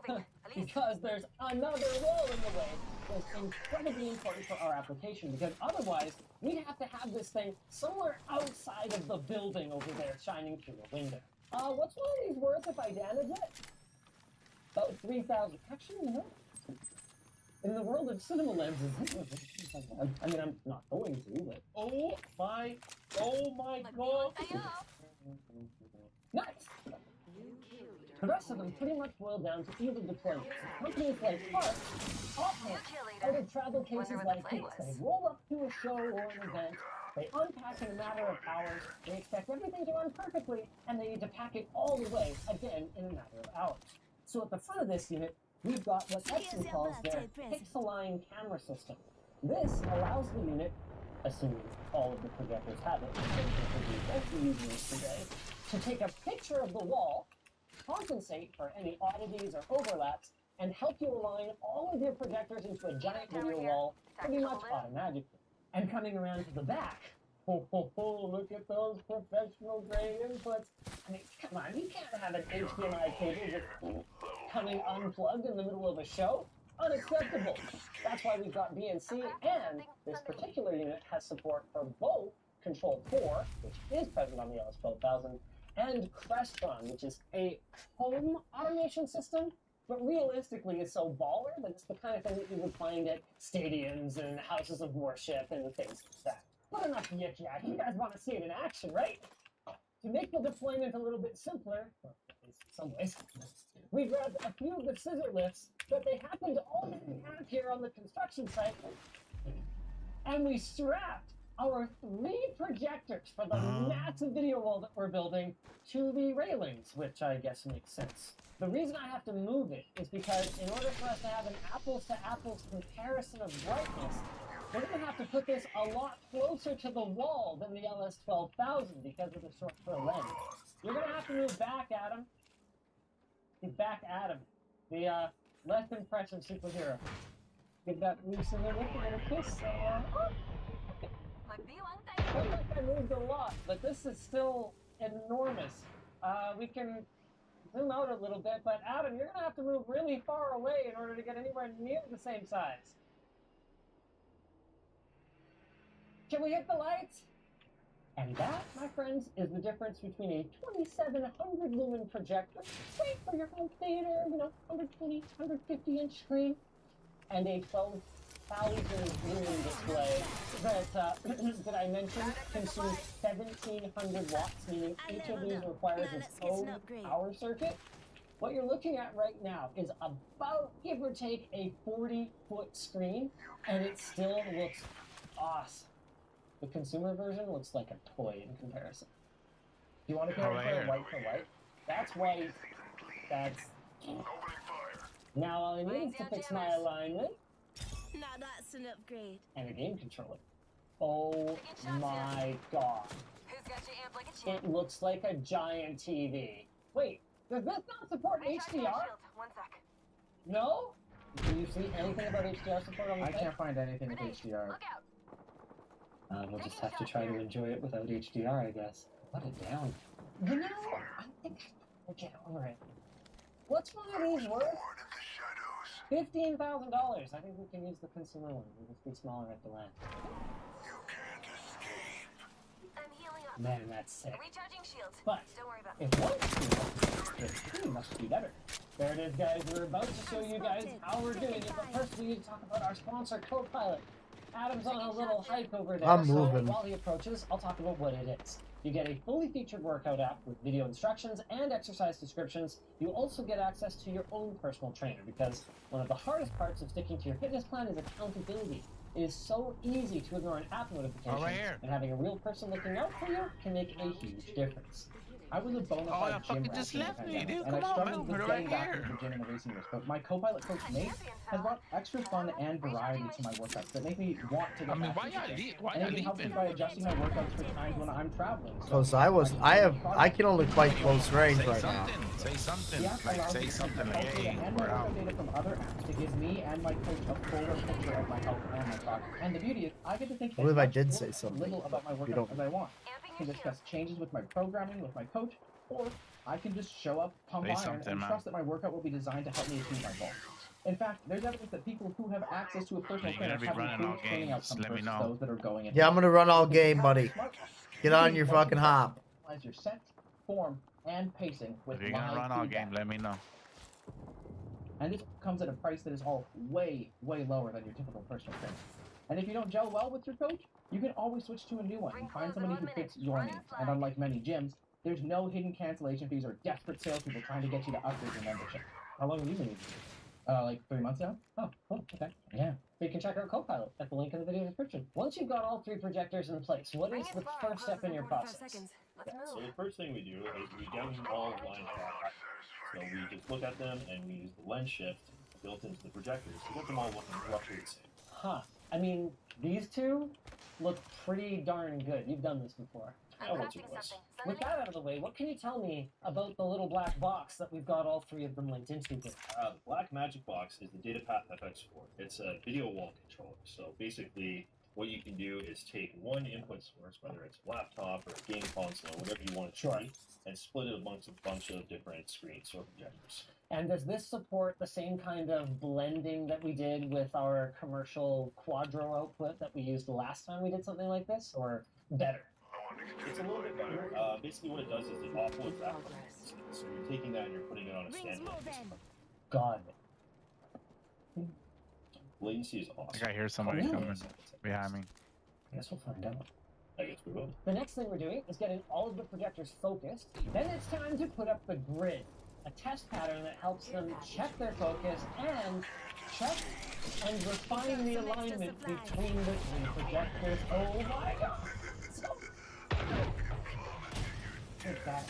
S: because there's another wall in the way. Is incredibly important for our application, because otherwise we'd have to have this thing somewhere outside of the building over there shining through a window. What's one of these worth if I damage it? About 3,000. Actually, no. In the world of cinema lenses, I mean, I'm not going to, but oh my god. Nice. The rest of them pretty much boil down to either deployments. Companies like Park often order travel cases like these. They roll up to a show or an event, they unpack in a matter of hours, they expect everything to run perfectly, and they need to pack it all the way, again, in a matter of hours. So at the front of this unit, we've got what Epson calls their Pixeline camera system. This allows the unit, assuming all of the projectors have it, to take a picture of the wall, compensate for any oddities or overlaps, and help you align all of your projectors into a giant video wall pretty much automatically. And coming around to the back, Look at those professional grade inputs. I mean, come on, you can't have an HDMI cable just coming unplugged in the middle of a show. Unacceptable. That's why we've got BNC, and this particular unit has support for both Control 4, which is present on the LS12000, and Crestron, which is a home automation system, but realistically is so baller that it's the kind of thing that you would find at stadiums and houses of worship and things like that. But enough yik yak. You guys want to see it in action, right? To make the deployment a little bit simpler, well, in some ways, we grabbed a few of the scissor lifts that they happen to already have here on the construction site, and we strapped our 3 projectors for the massive video wall that we're building to the railings, which I guess makes sense. The reason I have to move it is because in order for us to have an apples-to-apples comparison of brightness, we're going to have to put this a lot closer to the wall than the LS12000 because of the short-term lens. You're going to have to move back, Adam. Get back, Adam. The less impressive superhero. Give that Lucy a little kiss. I feel like I moved a lot, but this is still enormous. We can zoom out a little bit, but Adam, you're going to have to move really far away in order to get anywhere near the same size. Can we hit the lights? And that, my friends, is the difference between a 2700 lumen projector, great for your home theater, 120, 150-inch screen, and a 12,000 lumen display that I mentioned consumes 1,700 watts, meaning each of these requires its own power circuit. What you're looking at right now is about, give or take, a 40-foot screen, and it still looks awesome. The consumer version looks like a toy in comparison. Do you want to compare white to white? That's white. That's... Now all I need is to fix my alignment.
H: Now that's an upgrade.
S: And a game controller. Oh my god. It looks like a giant TV. Wait, does this not support HDR? No? Do you see anything about HDR support on the
R: I
S: site?
R: can't find anything with HDR.
S: We'll just have to try to enjoy it without HDR, I guess. What a down. You know, I think I'll get over it. What's one of these worth? $15,000. I think we can use the consumer one. It'll just be smaller at the land. Man, that's sick. But if one's too much, 2 must be better. There it is, guys. We're about to show you guys how we're doing it, but first we need to talk about our sponsor, Copilot. Adam's on a little hike over there,
A: I'm
S: so
A: moving.
S: while he approaches, I'll talk about what it is. You get a fully featured workout app with video instructions and exercise descriptions. You also get access to your own personal trainer, because one of the hardest parts of sticking to your fitness plan is accountability. It is so easy to ignore an app notification, and having a real person looking out for you can make a huge difference. I was a bona fide gym rat
T: just
S: during
T: left
S: the
T: me,
S: pandemic,
T: dude.
S: and I
T: Come on,
S: struggled
T: man.
S: with
T: Put it
S: getting
T: right
S: back
T: here.
S: into the gym in the recent years. But my Copilot coach, Nate, has brought extra fun and variety to my workouts that make me want to get back into the gym. And it even helps me by adjusting my workouts for times when I'm traveling. So
A: Cause I can only fight close range right now.
T: Say something.
S: the app
T: Like,
S: allows
T: say
S: me to
T: something.
S: health
T: Like,
S: data
T: hey,
S: and
T: we're
S: my
T: out.
S: workout data from other apps to give me and my coach a fuller picture of my health and my progress. And the beauty is, I get to think
A: I believe I
S: much
A: did
S: or
A: say
S: as
A: something,
S: little about my
A: but you
S: workout
A: don't.
S: as I want. I can discuss changes with my programming with my coach, or I can just show up, pump
T: Say
S: iron,
T: something,
S: and
T: man.
S: trust that my workout will be designed to help me achieve my goals. In fact, there's evidence that people who have access to a personal
T: You're
S: trainer
T: gonna be
S: have
T: running all
S: improved training
T: games.
S: outcomes
T: Let me
S: versus
T: know.
S: those that are going in.
A: Yeah, I'm gonna run all game, buddy. Get on your fucking hop.
S: Analyze your set, form, and pacing with
T: If you're gonna
S: live
T: run all
S: feedback.
T: game, let me know.
S: And this comes at a price that is all way, way lower than your typical personal trainer. And if you don't gel well with your coach, you can always switch to a new one and find somebody who fits your needs. And unlike many gyms, there's no hidden cancellation fees or desperate salespeople trying to get you to upgrade your membership. How long have you been using it? Like 3 months now? Oh, cool, okay. Yeah. So you can check out Copilot at the link in the video description. Once you've got all 3 projectors in place, what is the first step in your process?
U: So the first thing we do is we get them all line up. So we just look at them and we use the lens shift built into the projectors to get them all looking roughly the same.
S: Huh. I mean, these 2 look pretty darn good. You've done this before.
U: Once or twice.
S: With that out of the way, what can you tell me about the little black box that we've got all 3 of them linked into here?
U: The Black Magic Box is the DataPath FX4. It's a video wall controller. So basically, what you can do is take one input source, whether it's a laptop or a game console, whatever you want it to be, and split it amongst a bunch of different screens or projectors.
S: And does this support the same kind of blending that we did with our commercial Quadro output that we used the last time we did something like this, or better?
U: It's a little bit better. Basically what it does is it offloads that from latency. So you're taking that and you're putting it on a standalone system.
S: Got it.
U: Latency is awesome.
T: I think I hear somebody coming behind me.
S: I guess we'll find out.
U: I guess we will.
S: The next thing we're doing is getting all of the projectors focused. Then it's time to put up the grid, a test pattern that helps them check their focus and check and refine the alignment between the three projectors. Oh my god! Take that.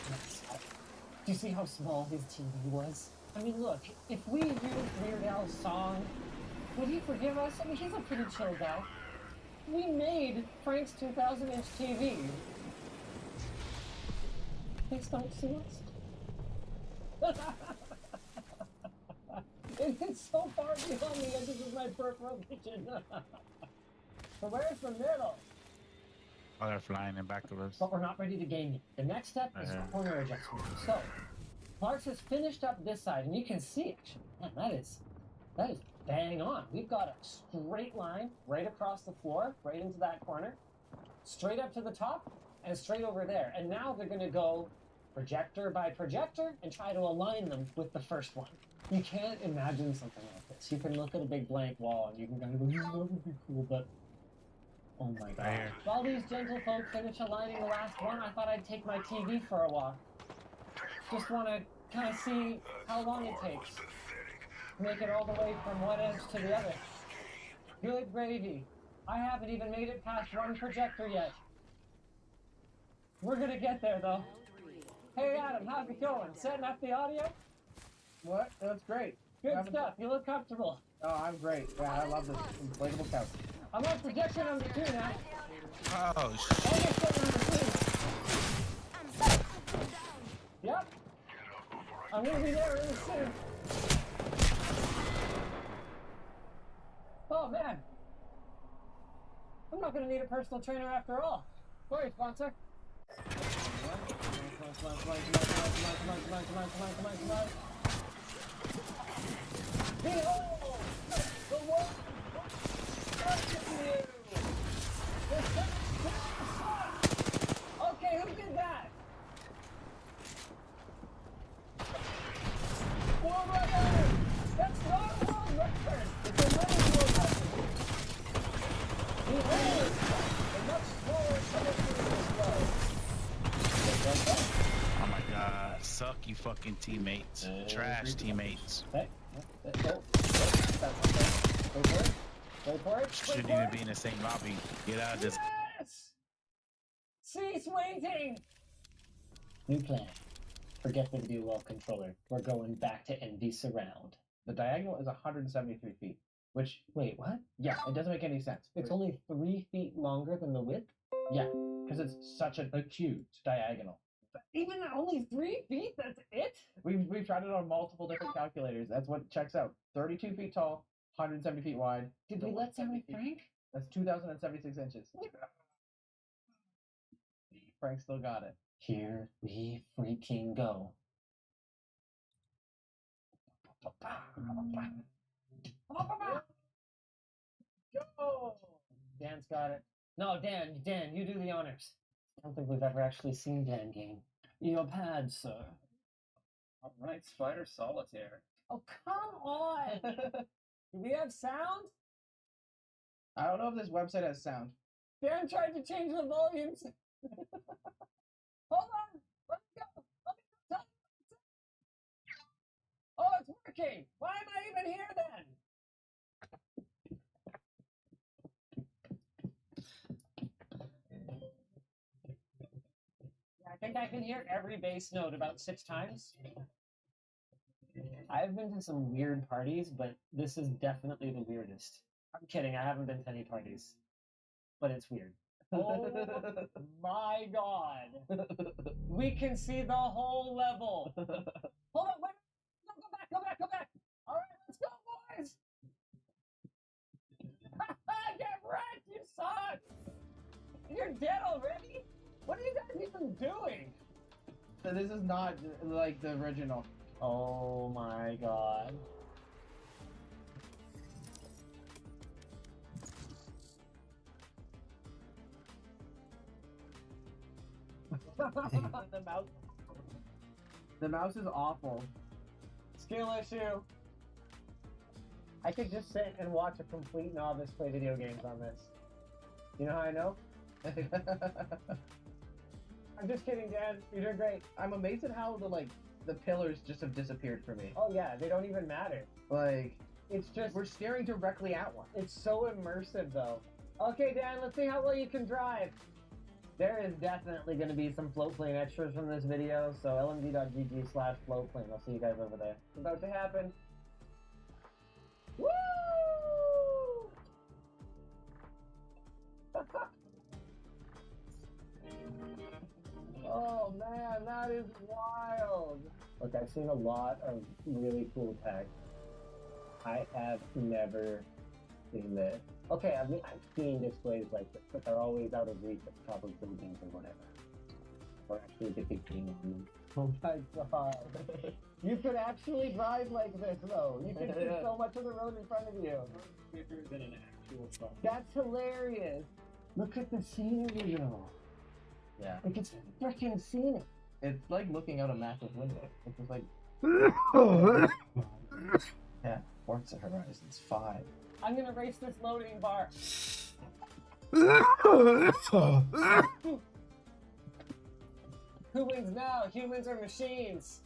S: Do you see how small his TV was? I mean, look, if we used Weird Al's song, would he forgive us? I mean, he's a pretty chill guy. We made Frank's 2,000-inch TV. Please don't sue us. It's so far beyond the edges of my peripheral vision. So where's the middle?
T: Oh, they're flying in back of us.
S: But we're not ready to game yet. The next step is corner adjustment. So, Clarks has finished up this side, and you can see, actually, man, that is bang on. We've got a straight line right across the floor, right into that corner, straight up to the top, and straight over there. And now they're going to go projector by projector and try to align them with the first one. You can't imagine something like this. You can look at a big blank wall, and you can kind of go, that would be cool, but oh my god. While these gentlefolk finish aligning the last one, I thought I'd take my TV for a walk. Just want to kind of see how long it takes. Make it all the way from one edge to the other. Good gravy. I haven't even made it past one projector yet. We're gonna get there though. Hey Adam, how's it going? Setting up the audio?
D: What? That's great.
S: Good stuff. You look comfortable.
D: Oh, I'm great. Yeah, I love this inflatable couch.
S: I'm on projection number 2 now.
T: Oh,
S: Yep. I'm gonna be there really soon. Oh man. I'm not gonna need a personal trainer after all. Sorry, sponsor. Come on. Behold! The one! Okay, who did that? World record! That's not a world record! It's a winning world record! Behold! A much smaller cemetery display.
T: oh my god. Suck, you fucking teammates. Trash teammates.
S: Go for it.
T: Shouldn't even be in the same lobby. Get out of this.
S: Yes! Cease waiting! New plan. Forget the dual controller. We're going back to NV Surround.
D: The diagonal is 173 feet, which...
S: Wait, what?
D: Yeah, it doesn't make any sense.
S: It's only 3 feet longer than the width?
D: Yeah, because it's such an acute diagonal.
S: But even at only 3 feet, that's it?
D: We've tried it on multiple different calculators. That's what checks out. 32 feet tall, 170 feet wide.
S: Did we let down Frank?
D: That's 2,076 inches. Frank still got it.
S: Here we freaking go. Go! Dan's got it. No, Dan, you do the honors. I don't think we've ever actually seen Dan game. Your pad, sir.
D: All right, Spider Solitaire.
S: Oh, come on! Do we have sound?
D: I don't know if this website has sound.
S: Dan tried to change the volumes. Hold on! Let's go! Oh, it's working! Why am I even here then? I think I can hear every bass note about 6 times. I've been to some weird parties, but this is definitely the weirdest. I'm kidding, I haven't been to any parties. But it's weird. Oh my god! We can see the whole level! Hold on, wait! No, go back! Alright, let's go, boys! Get wrecked, you suck!
D: This is not like the original. Oh my god. the mouse. The mouse is awful. Skill issue. I could just sit and watch a complete novice play video games on this. You know how I know? I'm just kidding, Dan. You're doing great. I'm amazed at how the pillars just have disappeared for me. Oh yeah, they don't even matter. Like, it's just we're staring directly at one. It's so immersive though. Okay, Dan, let's see how well you can drive. There is definitely going to be some floatplane extras from this video, so lmd.gg/floatplane. I'll see you guys over there. It's about to happen. Woo! Oh man, that is wild. Look, I've seen a lot of really cool tech. I have never seen this. Okay, I've seen displays like this, but they're always out of reach of top of buildings or whatever. Or actually depicting them. Oh my god. You could actually drive like this though. You can see so much of the road in front of you.
U: Bigger than an actual car.
D: That's hilarious. Look at the scenery though. Yeah. Like it's freaking scenic. It's like looking out a massive window. It's just like yeah, Forza Horizons 5. I'm gonna race this loading bar. Who wins now? Humans or machines?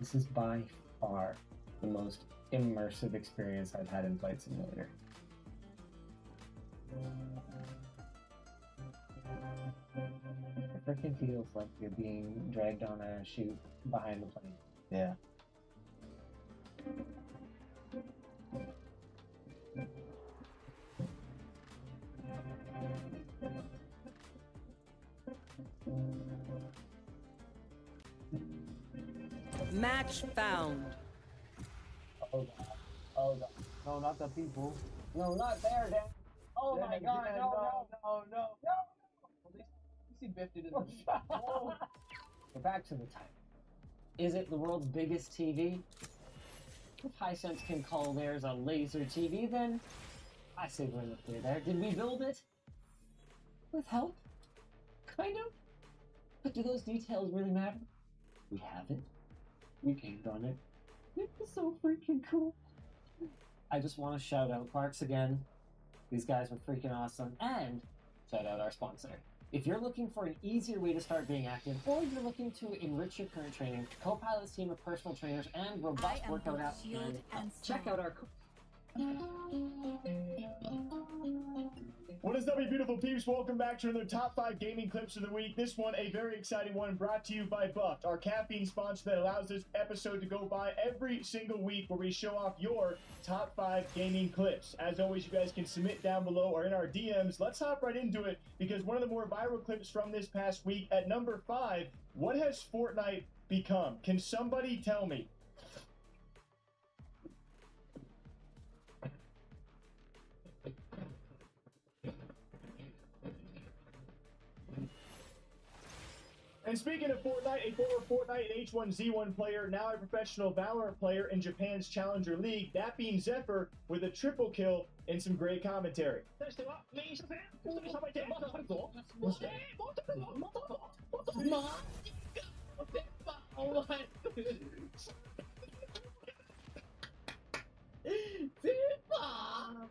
D: This is by far the most immersive experience I've had in Flight Simulator. It freaking feels like you're being dragged on a chute behind the plane. Yeah.
I: Match found.
D: Oh god. Oh god. No, not the people. No, not there, Dan. Oh my god, no. At least he biffed it in the oh. But back to the title. Is it the world's biggest TV? If Hisense can call theirs a laser TV, then I say we're in the clear there. Did we build it? With help? Kind of. But do those details really matter? We have it. We gamed on it. It was so freaking cool. I just want to shout out Parks again. These guys were freaking awesome. And shout out our sponsor. If you're looking for an easier way to start being active, or you're looking to enrich your current training, Copilot's team of personal trainers and robust workout apps, check out our...
V: What is up, you beautiful peeps? Welcome back to another top 5 gaming clips of the week. This one, a very exciting one, brought to you by Buffed, our caffeine sponsor that allows this episode to go by every single week, where we show off your top 5 gaming clips. As always, you guys can submit down below or in our DMs. Let's hop right into it, because one of the more viral clips from this past week, at number 5, what has Fortnite become? Can somebody tell me? And speaking of Fortnite, a former Fortnite and H1Z1 player, now a professional Valorant player in Japan's Challenger League, that being Zephyr, with a triple kill and some great commentary.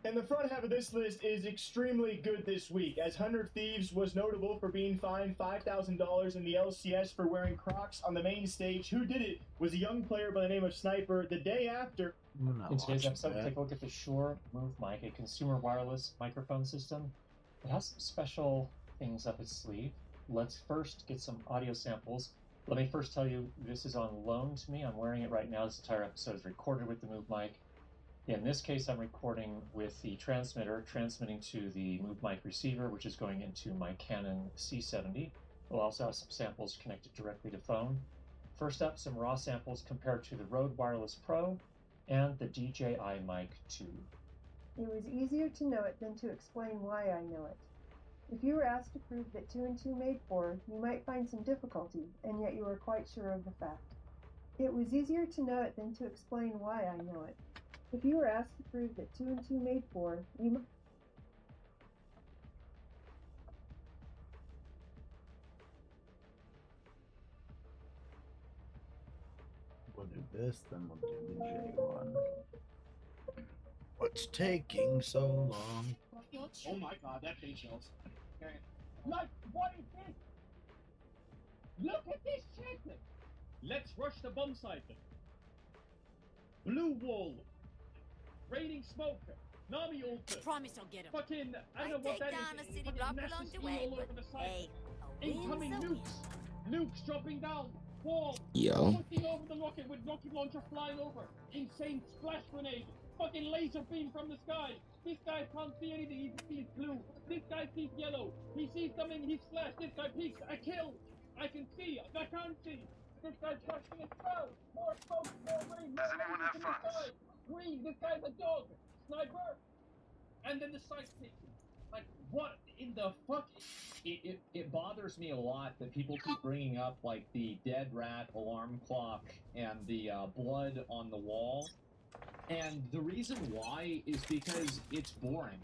V: And the front half of this list is extremely good this week, as 100 Thieves was notable for being fined $5,000 in the LCS for wearing Crocs on the main stage. Who did it was a young player by the name of Sniper. The day after...
N: In today's episode, take a look at the Shure Move Mic, a consumer wireless microphone system. It has some special things up its sleeve. Let's first get some audio samples. Let me first tell you, this is on loan to me. I'm wearing it right now. This entire episode is recorded with the Move Mic. In this case, I'm recording with the transmitter, transmitting to the Move Mic receiver, which is going into my Canon C70. We'll also have some samples connected directly to phone. First up, some raw samples compared to the Rode Wireless Pro and the DJI Mic 2.
W: It was easier to know it than to explain why I know it.
C: If you were asked to prove that 2 and 2 made 4, you might find some difficulty, and yet you are quite sure of the fact. It was easier to know it than to explain why I know it. If you were asked to prove that 2 and 2 made 4, you
A: We'll do this, then we'll do the J1. What's taking so long?
V: Oh my god, that face shells. Okay. Like, what is this? Look at this checklist! Let's rush the bomb site. Blue wall. Raining smoke. Nami altar.
H: Promise I'll get him.
V: Fucking, I don't know what that
H: down
V: is.
H: a city
V: Fucking
H: block
V: massive
H: along the
V: steel
H: way,
V: all
H: but
V: over the site.
H: hey,
V: Incoming nukes. Nukes dropping down. Wall.
L: Yo.
V: Pushing over the rocket with rocket launcher flying over. Insane splash grenade. Fucking laser beam from the sky. This guy can't see anything. He sees blue. This guy sees yellow. He sees something. He's flashed. This guy peeks. I kill. I can see. I can't see. This guy's flashing as well. More smoke. More rain. Does anyone have funds? Green. This guy's a dog. Sniper. And then the sight takes him. Like, what in the fuck? It bothers me a lot that people keep bringing up, like, the dead rat alarm clock and the blood on the wall. And the reason why is because it's boring.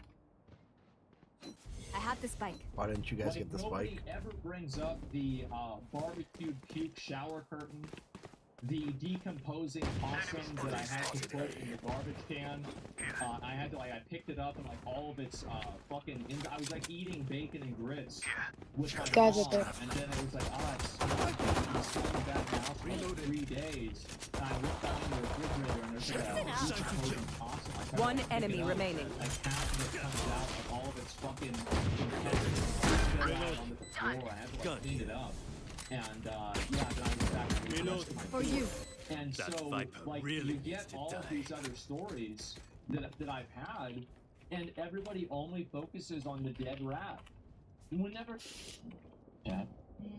H: I have the spike.
A: Why didn't you guys
V: Like,
A: get the
V: nobody
A: spike?
V: ever brings up the barbecued puke shower curtain, the decomposing possum that I had to put in the garbage can. I had to, like, I picked it up and, like, all of its fucking, I was, like, eating bacon and grits with my
K: Guys
V: mom,
K: up there.
V: and then it was like, it's been sitting back in the house for like 3 days, and I looked down in the refrigerator and there's like a decomposing possum. I tried to,
I: One
V: like, pick
I: enemy
V: it up,
I: remaining.
V: like half of it comes out, and all of its fucking intestines spit out on the floor. I had to, like, clean it up. And, yeah, then I went back to the rest of my
H: For
V: food.
H: you.
V: And so, like, you get all of these other stories that I've had, and everybody only focuses on the dead rat. And we never... Yeah.
K: Yeah,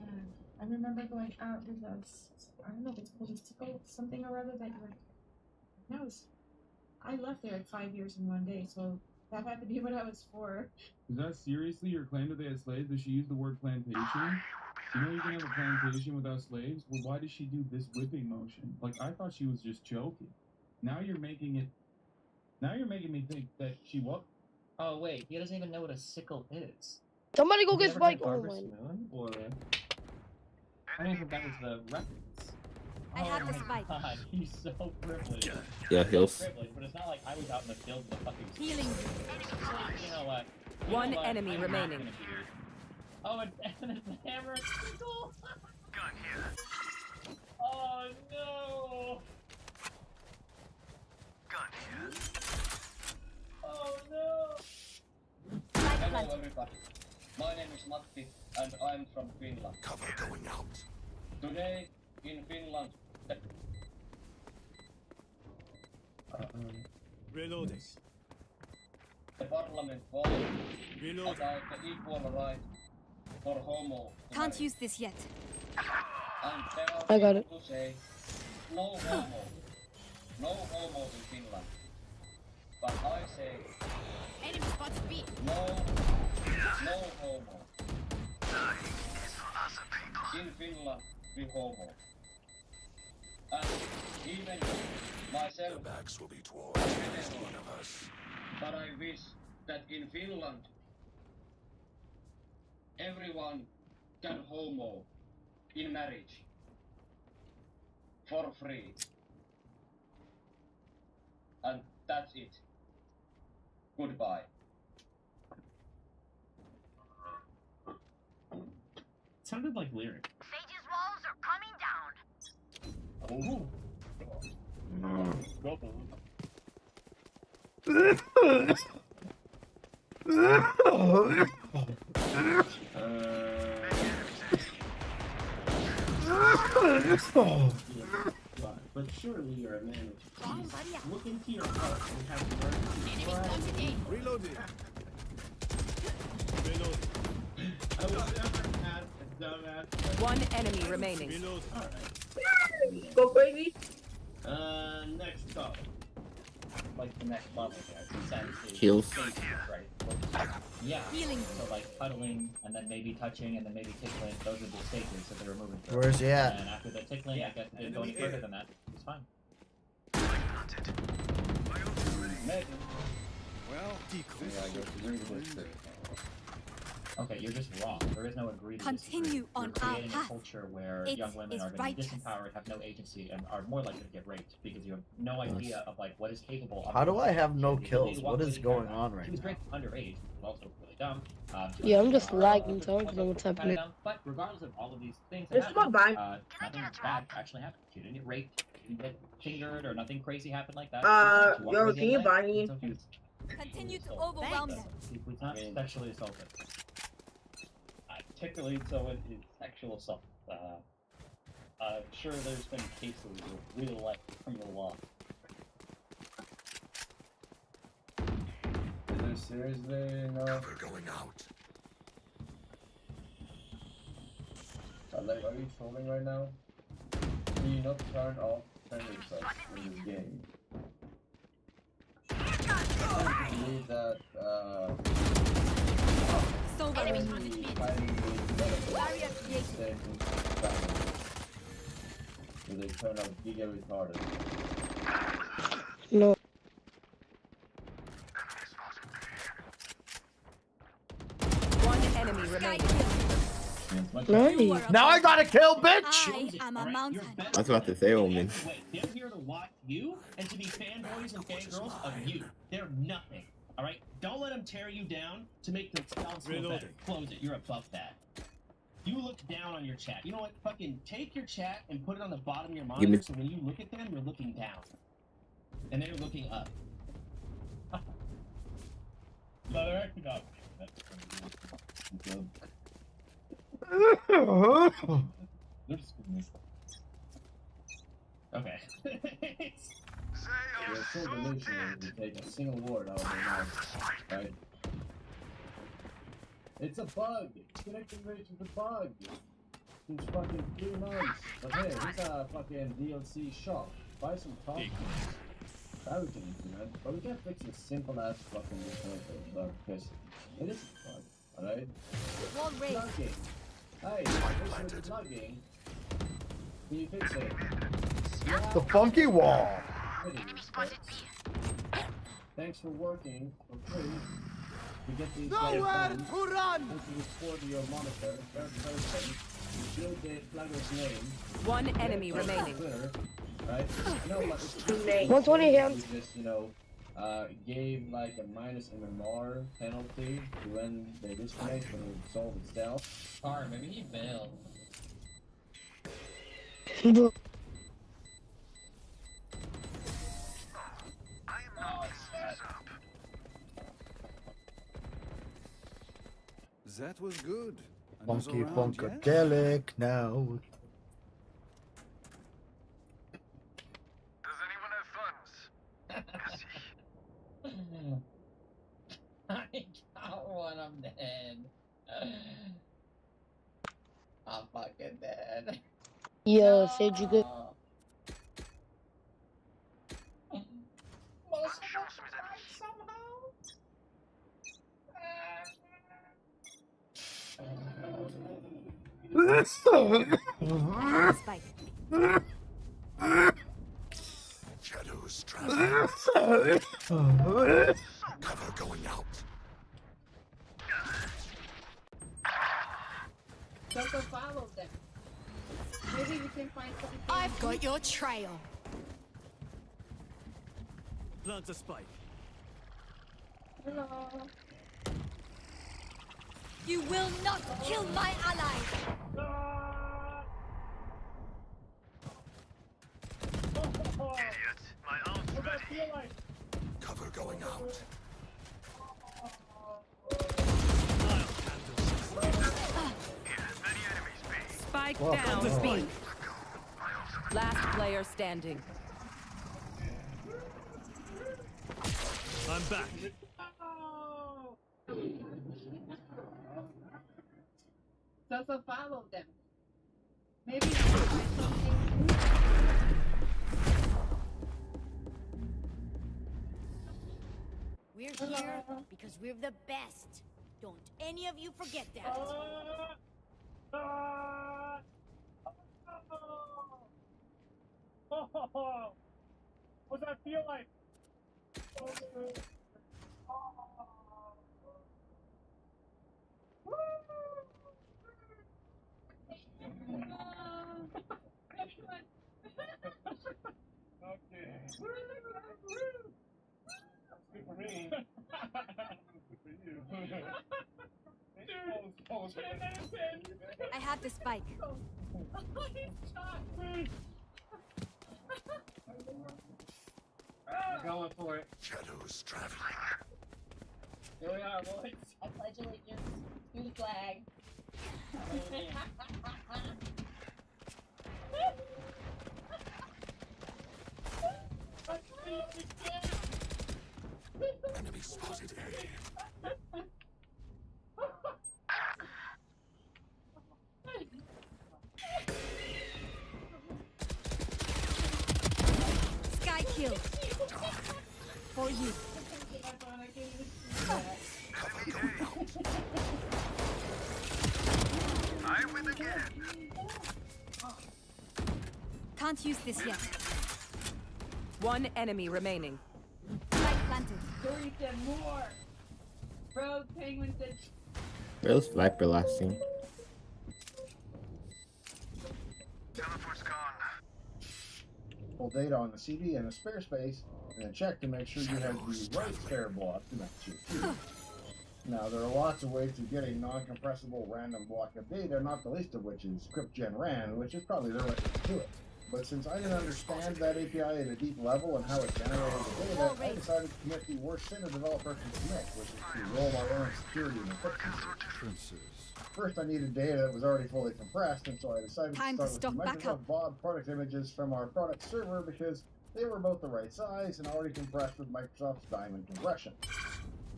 K: I remember going out with us. I don't know if it's political something or other that like. That was. I left there at 5 years in one day, so that had to be what I was for.
W: Is that seriously your claim that they had slaves? Does she use the word plantation? You know you can have a plantation without slaves? Well, why does she do this whipping motion? Like, I thought she was just joking. Now you're making it... Now you're making me think that she what?
D: Oh wait, he doesn't even know what a sickle is.
K: Somebody go
D: Have you
K: get
D: ever heard
K: Spike. Oh
D: Harvest
K: my.
D: Moon, or I don't even think that was the reference.
H: I have the
D: my
H: spike.
D: God, he's so privileged.
L: Yeah,
D: He's
L: heals.
D: so privileged, but it's not like I was out in the field with a fucking
H: Healing.
D: You know what? You
I: One
D: know what?
I: enemy
D: I'm not
I: remaining.
D: gonna be- Oh, and it's the hammer and sickle.
J: Gun here.
D: Oh no!
J: Gun here.
D: Oh no!
H: Spike
D: Hello
H: planted.
D: everybody. My name is Matti and I'm from Finland.
J: Cover going out.
D: Today in Finland.
J: Reloading.
D: The parliament voted about the equal right for homo. to
H: Can't
D: marry.
H: use this yet.
D: And there are
K: I got
D: people who say no homo. No homo in Finland. But I say
H: Enemy spots B.
D: no homo. In Finland, we homo. And even myself,
J: Backs will be towards each one of us.
D: but I wish that in Finland, everyone can homo in marriage for free. And that's it. Goodbye.
V: Sounded like lyric.
G: Sage's walls are coming down.
V: Oh.
R: But surely you're a man of peace. Look into your heart and have mercy.
J: Reloading.
V: I was never at a dumbass.
I: One enemy remaining.
V: Alright.
K: Go crazy.
V: Next up.
D: Like the next level, guys. Insanity.
L: Heals.
D: Right.
S: Yeah.
H: Healing.
S: So like cuddling, and then maybe touching, and then maybe tickling. Those are the stages that they were moving through.
A: Where's he at?
S: And after the tickling, I guess it didn't go any further than that. It was fine.
J: Well,
S: Okay, you're just wrong. There is no agreed to
H: Continue
S: disagree.
H: on
S: You're
H: our
S: creating a
H: path.
S: culture where
H: It
S: young women
H: is
S: are going to be
H: righteous.
S: disempowered, have no agency, and are more likely to get raped because you have no idea of like what is capable of.
A: How do I have no
S: The
A: kills?
S: lady
A: What
S: walked
A: is
S: in
A: going
S: there,
A: on right
S: She was
A: now?
S: great underage, but also really dumb.
F: Yeah, I'm just lagging, so I don't know what's happening.
S: But regardless of all of these things,
F: There's
S: that
F: one
S: happened,
F: by-
S: nothing bad actually happened. She didn't get raped, she didn't get fingered, or nothing crazy happened like that. She walked
F: yo,
S: away
F: can you
S: and
F: buy
S: left.
F: me?
S: It's okay.
H: Continue to overwhelm them.
S: He was not sexually assaulted.
U: Particularly so it is sexual assault. I'm sure there's been cases of real life criminal law.
D: Is there seriously no?
J: Cover going out.
D: Like, are you trolling right now? Can you not turn off friendly stuff in this game? I can't believe that,
H: So
D: fighting the
H: Barrier created.
D: instead so they turn out giga retarded.
F: No.
I: One enemy remaining.
F: Nice.
A: Now I got to kill, bitch!
H: I am a mountain.
M: I was about to say, Omen.
U: They're here to watch you and to be fanboys and fangirls of you. They're nothing. Alright? Don't let them tear you down to make themselves feel better. Close it. You're above that. You look down on your chat. You know what? Fucking take your chat and put it on the bottom of your
M: Give me-
U: monitor so when you look at them, you're looking down. And they're looking up. No, they're actually not. They're just okay.
D: You're so delusional if you take a single word out of your mouth, right? It's a bug! Connecting rate is a bug! Since fucking 3 months. But hey, it's a fucking DLC shop. Buy some coffee. That we can implement, but we can't fix a simple ass fucking disconnector bug because it is a bug, alright?
H: Wall raised.
D: Plugging. Hey, this is plugging. Can you fix it? Yeah.
A: The funky wall.
D: Thanks for working for free to get these
A: Nowhere
D: guys done.
A: to run!
D: And to record your monitor. Very safe. You build the plugger's name.
I: One enemy remaining.
D: Twitter, right? You know, like, it's
F: 120 hands.
D: we just, gave like a minus MMR penalty to when they disconnect when it solve itself.
S: Or maybe he failed.
J: That was good. Another
A: Funky
J: round, yes?
A: funkadelic now.
J: Does anyone have funds?
S: I got one, I'm dead. I'm fucking dead.
F: Yo, Sid, you good?
H: Spike.
J: Shadows traveling. Cover going out.
K: Don't go follow them. Maybe we can find something.
H: I've got your trail.
L: Plant a spike.
K: Hello.
H: You will not kill my ally.
J: Idiot, my arm's ready. Cover going out.
I: Spike
A: Well,
I: down.
A: oh.
I: B. Last player standing.
L: I'm back.
K: Don't follow them. Maybe we can find something.
H: We're here because we're the best. Don't any of you forget that.
V: What's that feel like? Okay. That's good for me. Good for you.
H: I have the spike.
V: I'm going for it.
J: Shadows traveling.
V: Here we are, boys.
S: I pledge allegiance to the flag.
J: Enemy spotted A.
H: Sky kill. For you.
J: I win again.
H: Can't use this yet.
I: One enemy remaining.
H: Spike planted.
K: Dory said more. Bro, Penguin said.
B: Where's Viper last seen?
J: Teleport's gone.
Q: Pull data on the CD and the spare space, and then check to make sure you have the right spare block to match your key. Now, there are lots of ways to get a non-compressible random block of data, not the least of which is CryptGenRAN, which is probably the right way to do it. But since I didn't understand that API at a deep level and how it generated the data, I decided to commit the worst sin a developer can commit, which is to roll my own security and encryption. First, I needed data that was already fully compressed, and so I decided to start with the Microsoft Bob product images from our product server because they were both the right size and already compressed with Microsoft's Diamond compression.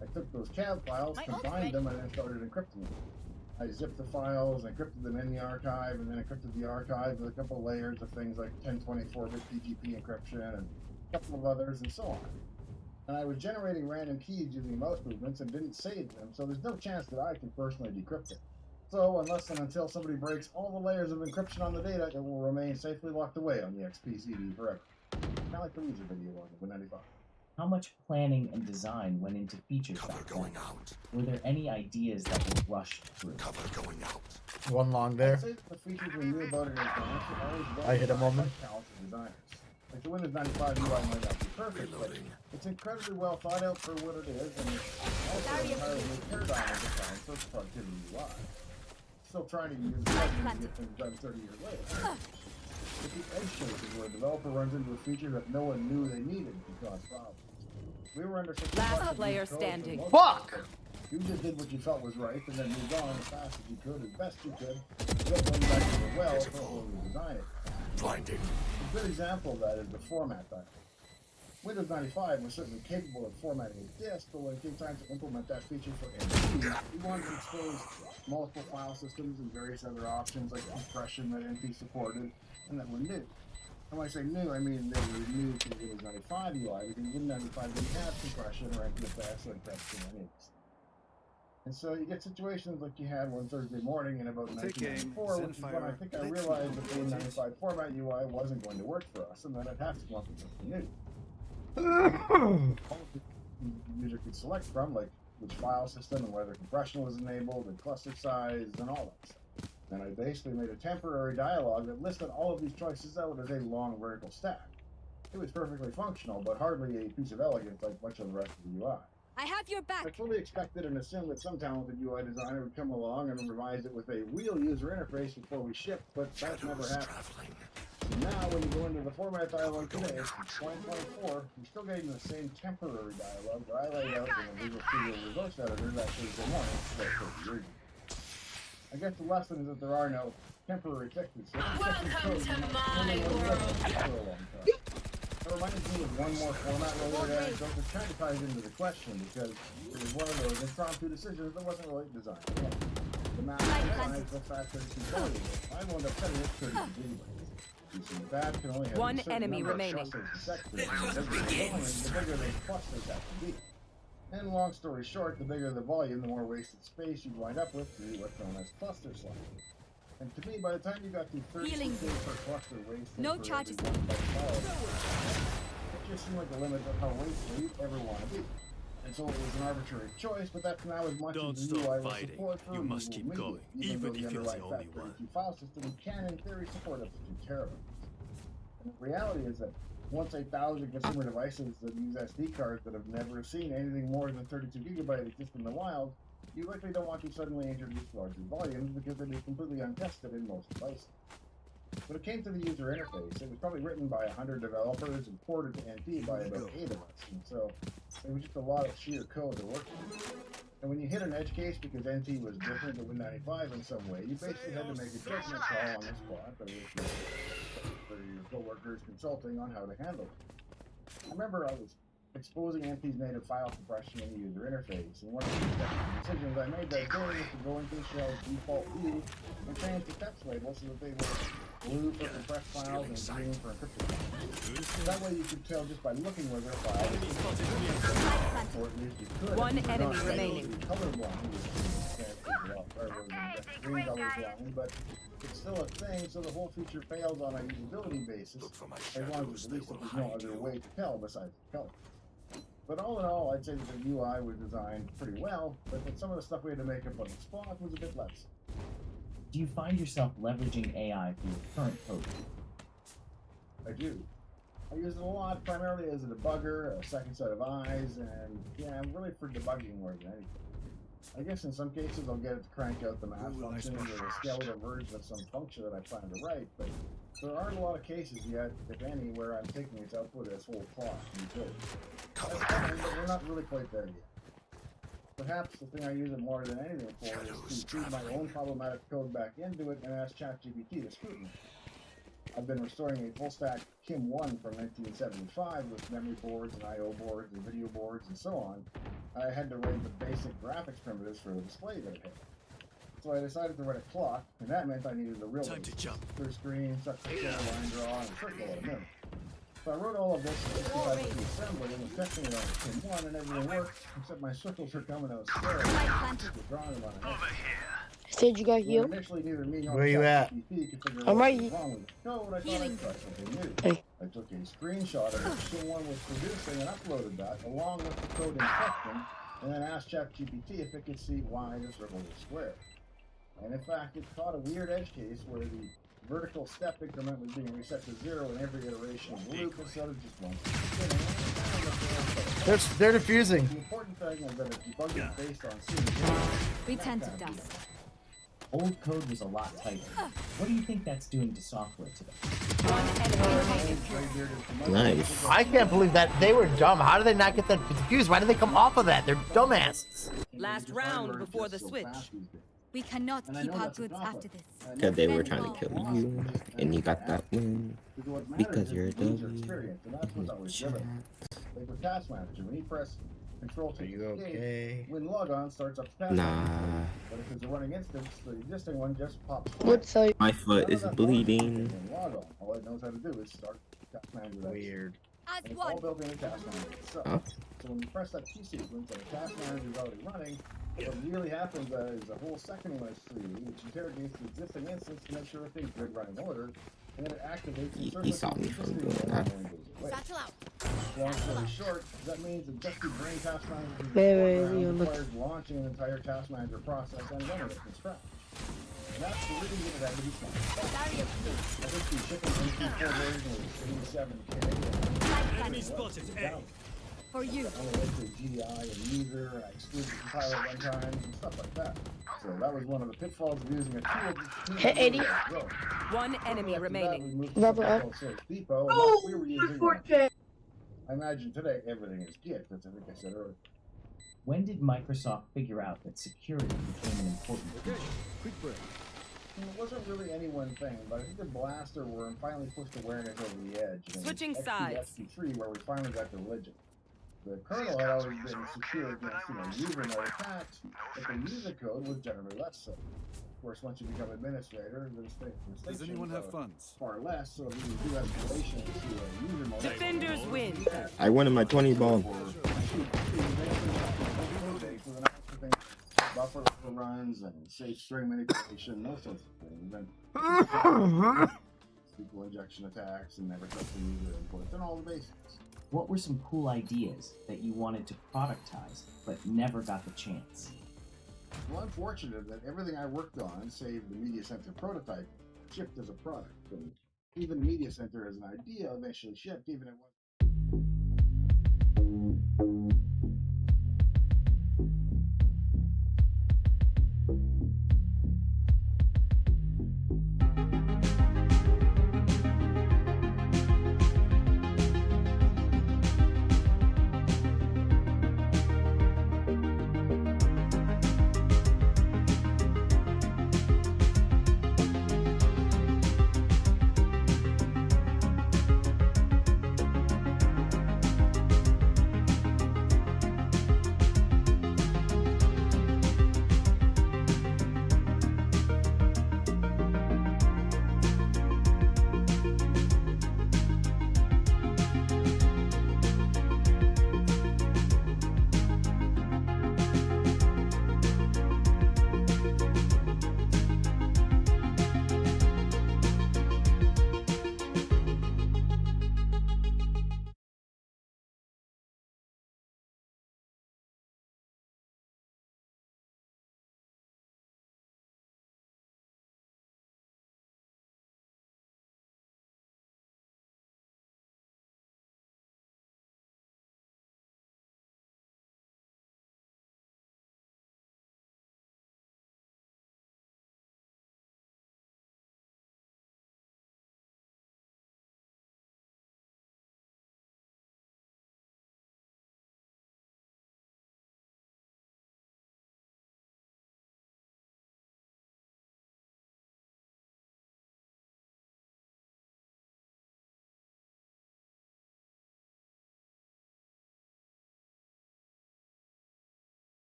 Q: I took those CAV files, combined them, and then started encrypting them. I zipped the files, encrypted them in the archive, and then encrypted the archive with a couple layers of things like 1024-bit PGP encryption and a couple of others, and so on. And I was generating random keys using mouse movements and didn't save them, so there's no chance that I can personally decrypt it. So, unless and until somebody breaks all the layers of encryption on the data, it will remain safely locked away on the XP CD forever. Kind of like the Weezer video on the Win95.
P: How much planning and design went into features back then? Were there any ideas that were rushed through?
J: Going out.
A: One long there.
Q: I'd say that the features we knew about in advance were always well
A: I hit a moment.
Q: by talented designers. Like the Windows 95 UI might not be perfect, but it's incredibly well thought out for what it is, and it's also an entirely new paradigm of design for productivity UI. Still trying to use plugins to get things done 30 years later. But the edge cases where a developer runs into a feature that no one knew they needed to cause problems. We were under such
I: Last player standing.
A: Fuck!
Q: You just did what you felt was right and then moved on as fast as you could, as best you could, without going back to the well to fully design it.
J: Blinding.
Q: A good example of that is the format dialog. Windows 95 was certainly capable of formatting a disk, but when it came time to implement that feature for NP, we wanted to expose multiple file systems and various other options like compression that NP supported and that were new. And when I say new, I mean they were new to the Windows 95 UI because Windows 95 didn't have compression or NTFS or encryption or any of this. And so you get situations like you had one Thursday morning in about 1994, which is when I think I realized that the Windows 95 format UI wasn't going to work for us, and that I'd have to come up with something new. All the user could select from, like which file system and whether compression was enabled, and cluster size, and all that stuff. And I basically made a temporary dialog that listed all of these choices out as a long vertical stack. It was perfectly functional, but hardly a piece of elegance like much of the rest of the UI.
H: I have your back.
Q: I fully expected and assumed that some talented UI designer would come along and revise it with a real user interface before we shipped, but that never happened. So now, when you go into the format dialog today, 2024, you're still getting the same temporary dialog that I laid out in the Visual Studio Resource Editor that Thursday morning, about 30 years ago. I guess the lesson is that there are no temporary fixes. So
G: Welcome to my world.
Q: It reminds me of one more format related anecdote that kind of ties into the question because it was one of those impromptu decisions that wasn't really designed. The map defines the fact that it's controllable. I wound up setting it 30 degrees. Using that can only have
I: One
Q: a certain
I: enemy
Q: number of
I: remaining.
Q: clusters per sector. The bigger the clusters have to be. And long story short, the bigger the volume, the more wasted space you'd wind up with through what's known as cluster slide. And to me, by the time you got to 30
H: Healing.
Q: days per cluster wasted,
H: No
Q: for
H: charges.
Q: every 1 byte file, it just seemed like the limit of how wasteful you'd ever want to be. And so it was an arbitrary choice, but that's now as much
E: Don't
Q: as the UI
E: stop
Q: will
E: fighting.
Q: support for
E: You must
Q: removable
E: keep
Q: media,
E: going,
Q: even
E: even
Q: though
E: if
Q: the
E: you're the
Q: underlying
E: only one.
Q: FAT32 file system can, in theory, support up to 2 terabytes. And the reality is that once 8,000 consumer devices that use SD cards that have never seen anything more than 32 gigabyte exist in the wild, you likely don't want to suddenly introduce larger volumes because they'd be completely untested in most devices. When it came to the user interface, it was probably written by 100 developers and ported to NT by about 8 of us, and so it was just a lot of sheer code to work with. And when you hit an edge case because NT was different than Win95 in some way, you basically had to make a judgment call on the spot that was for your coworkers consulting on how to handle it. I remember I was exposing NT's native file compression in the user interface, and one of the decisions I made that day was to go into the shell's default view and change the text labels so that they were blue for compressed files and green for encrypted files. That way you could tell just by looking where their file is, or at least you could.
I: One
Q: if you're
I: enemy
Q: not
I: remaining.
Q: colorblind, green's always blind, but it's still a thing, so the whole feature fails on a usability basis, as long as at least there's no other way to tell besides the color. But all in all, I'd say that the UI was designed pretty well, but that some of the stuff we had to make up on the spot was a bit less.
P: Do you find yourself leveraging AI for your current code?
Q: I do. I use it a lot, primarily as a debugger, a second set of eyes, and yeah, really for debugging more than anything. I guess in some cases I'll get it to crank out the math function or the skeletal version of some function that I plan to write, but there aren't a lot of cases yet, if any, where I'm taking its output as whole cloth and code. That's coming, but we're not really quite there yet. Perhaps the thing I use it more than anything for is to feed my own problematic code back into it and ask ChatGPT to scrutinize. I've been restoring a full-stack Kim 1 from 1975 with memory boards and I/O boards and video boards and so on. I had to write the basic graphics primitives for the display that it had. So I decided to write a clock, and that meant I needed a real clear screen, structure, line draw, and circle at a minimum. So I wrote all of this in 65 assembly and was testing it on Kim 1, and everything worked, except my circles were coming out square. Drawing them on an
F: Said you got healed?
Q: Where
A: are you at?
F: I'm right here.
Q: Healing. I took a screenshot of what someone was producing and uploaded that along with the code in question, and then asked ChatGPT if it could see why the circle was square. And in fact, it caught a weird edge case where the vertical step increment was being reset to 0 in every iteration of the loop instead of just one.
A: They're diffusing.
Q: The important thing is that it's debugging based on seeing.
H: We tend to dust.
P: Old code was a lot tighter. What do you think that's doing to software today?
B: Nice.
A: I can't believe that they were dumb. How did they not get that diffused? Why did they come off of that? They're dumbasses.
I: Last round before the switch.
H: We cannot keep our goods after this.
B: Because they were trying to kill you, and you got that win. Because you're a dummy.
Q: Like with Task Manager, when you press Control to
A: okay?
Q: when logon starts up the task manager. But if it's a running instance, the existing one just pops.
F: What's up?
B: My foot is bleeding.
Q: Logon. All it knows how to do is start Task Manager.
A: Weird.
Q: And it's all built into Task Manager itself.
B: Huh?
Q: So when you press that key sequence and the Task Manager is already running, what really happens is a whole second list tree which interrogates the existing instance to make sure everything's in running order, and then it activates.
B: You saw me from doing that.
H: Satchel out.
Q: Long story short, that means that just to bring Task Manager requires launching an entire Task Manager process and running it from scratch. And that's the reason it had to be smart. I think the shipping MP4 version was 87K.
H: Enemy spotted. For you.
Q: I went to GDI and user, and I excluded the compiler runtimes and stuff like that. So that was one of the pitfalls of using a tool.
F: Hey, Eddie.
I: One enemy remaining.
F: Rubber up.
Q: Depot,
F: Oh,
Q: we were using I imagine today everything is Git, as I think I said earlier.
P: When did Microsoft figure out that security became an important feature?
Q: Quick break. It wasn't really any one thing, but I think the blaster worm finally pushed awareness over the edge.
I: Switching sides.
Q: XP3, where we finally got the religion. The kernel had always been secure against, user mode attacks, but the user code was generally less so. Of course, once you become administrator, the
E: Does anyone have funds?
Q: Far less, so if you do escalation to user mode.
I: Defenders win.
B: I wanted my 20 ball.
Q: functions and safe string manipulation, those sorts of things. And SQL injection attacks and never trusting user inputs and all the basics.
P: What were some cool ideas that you wanted to productize but never got the chance?
Q: Well, I'm fortunate that everything I worked on, save the Media Center prototype, shipped as a product. And even the Media Center as an idea eventually shipped, even if it wasn't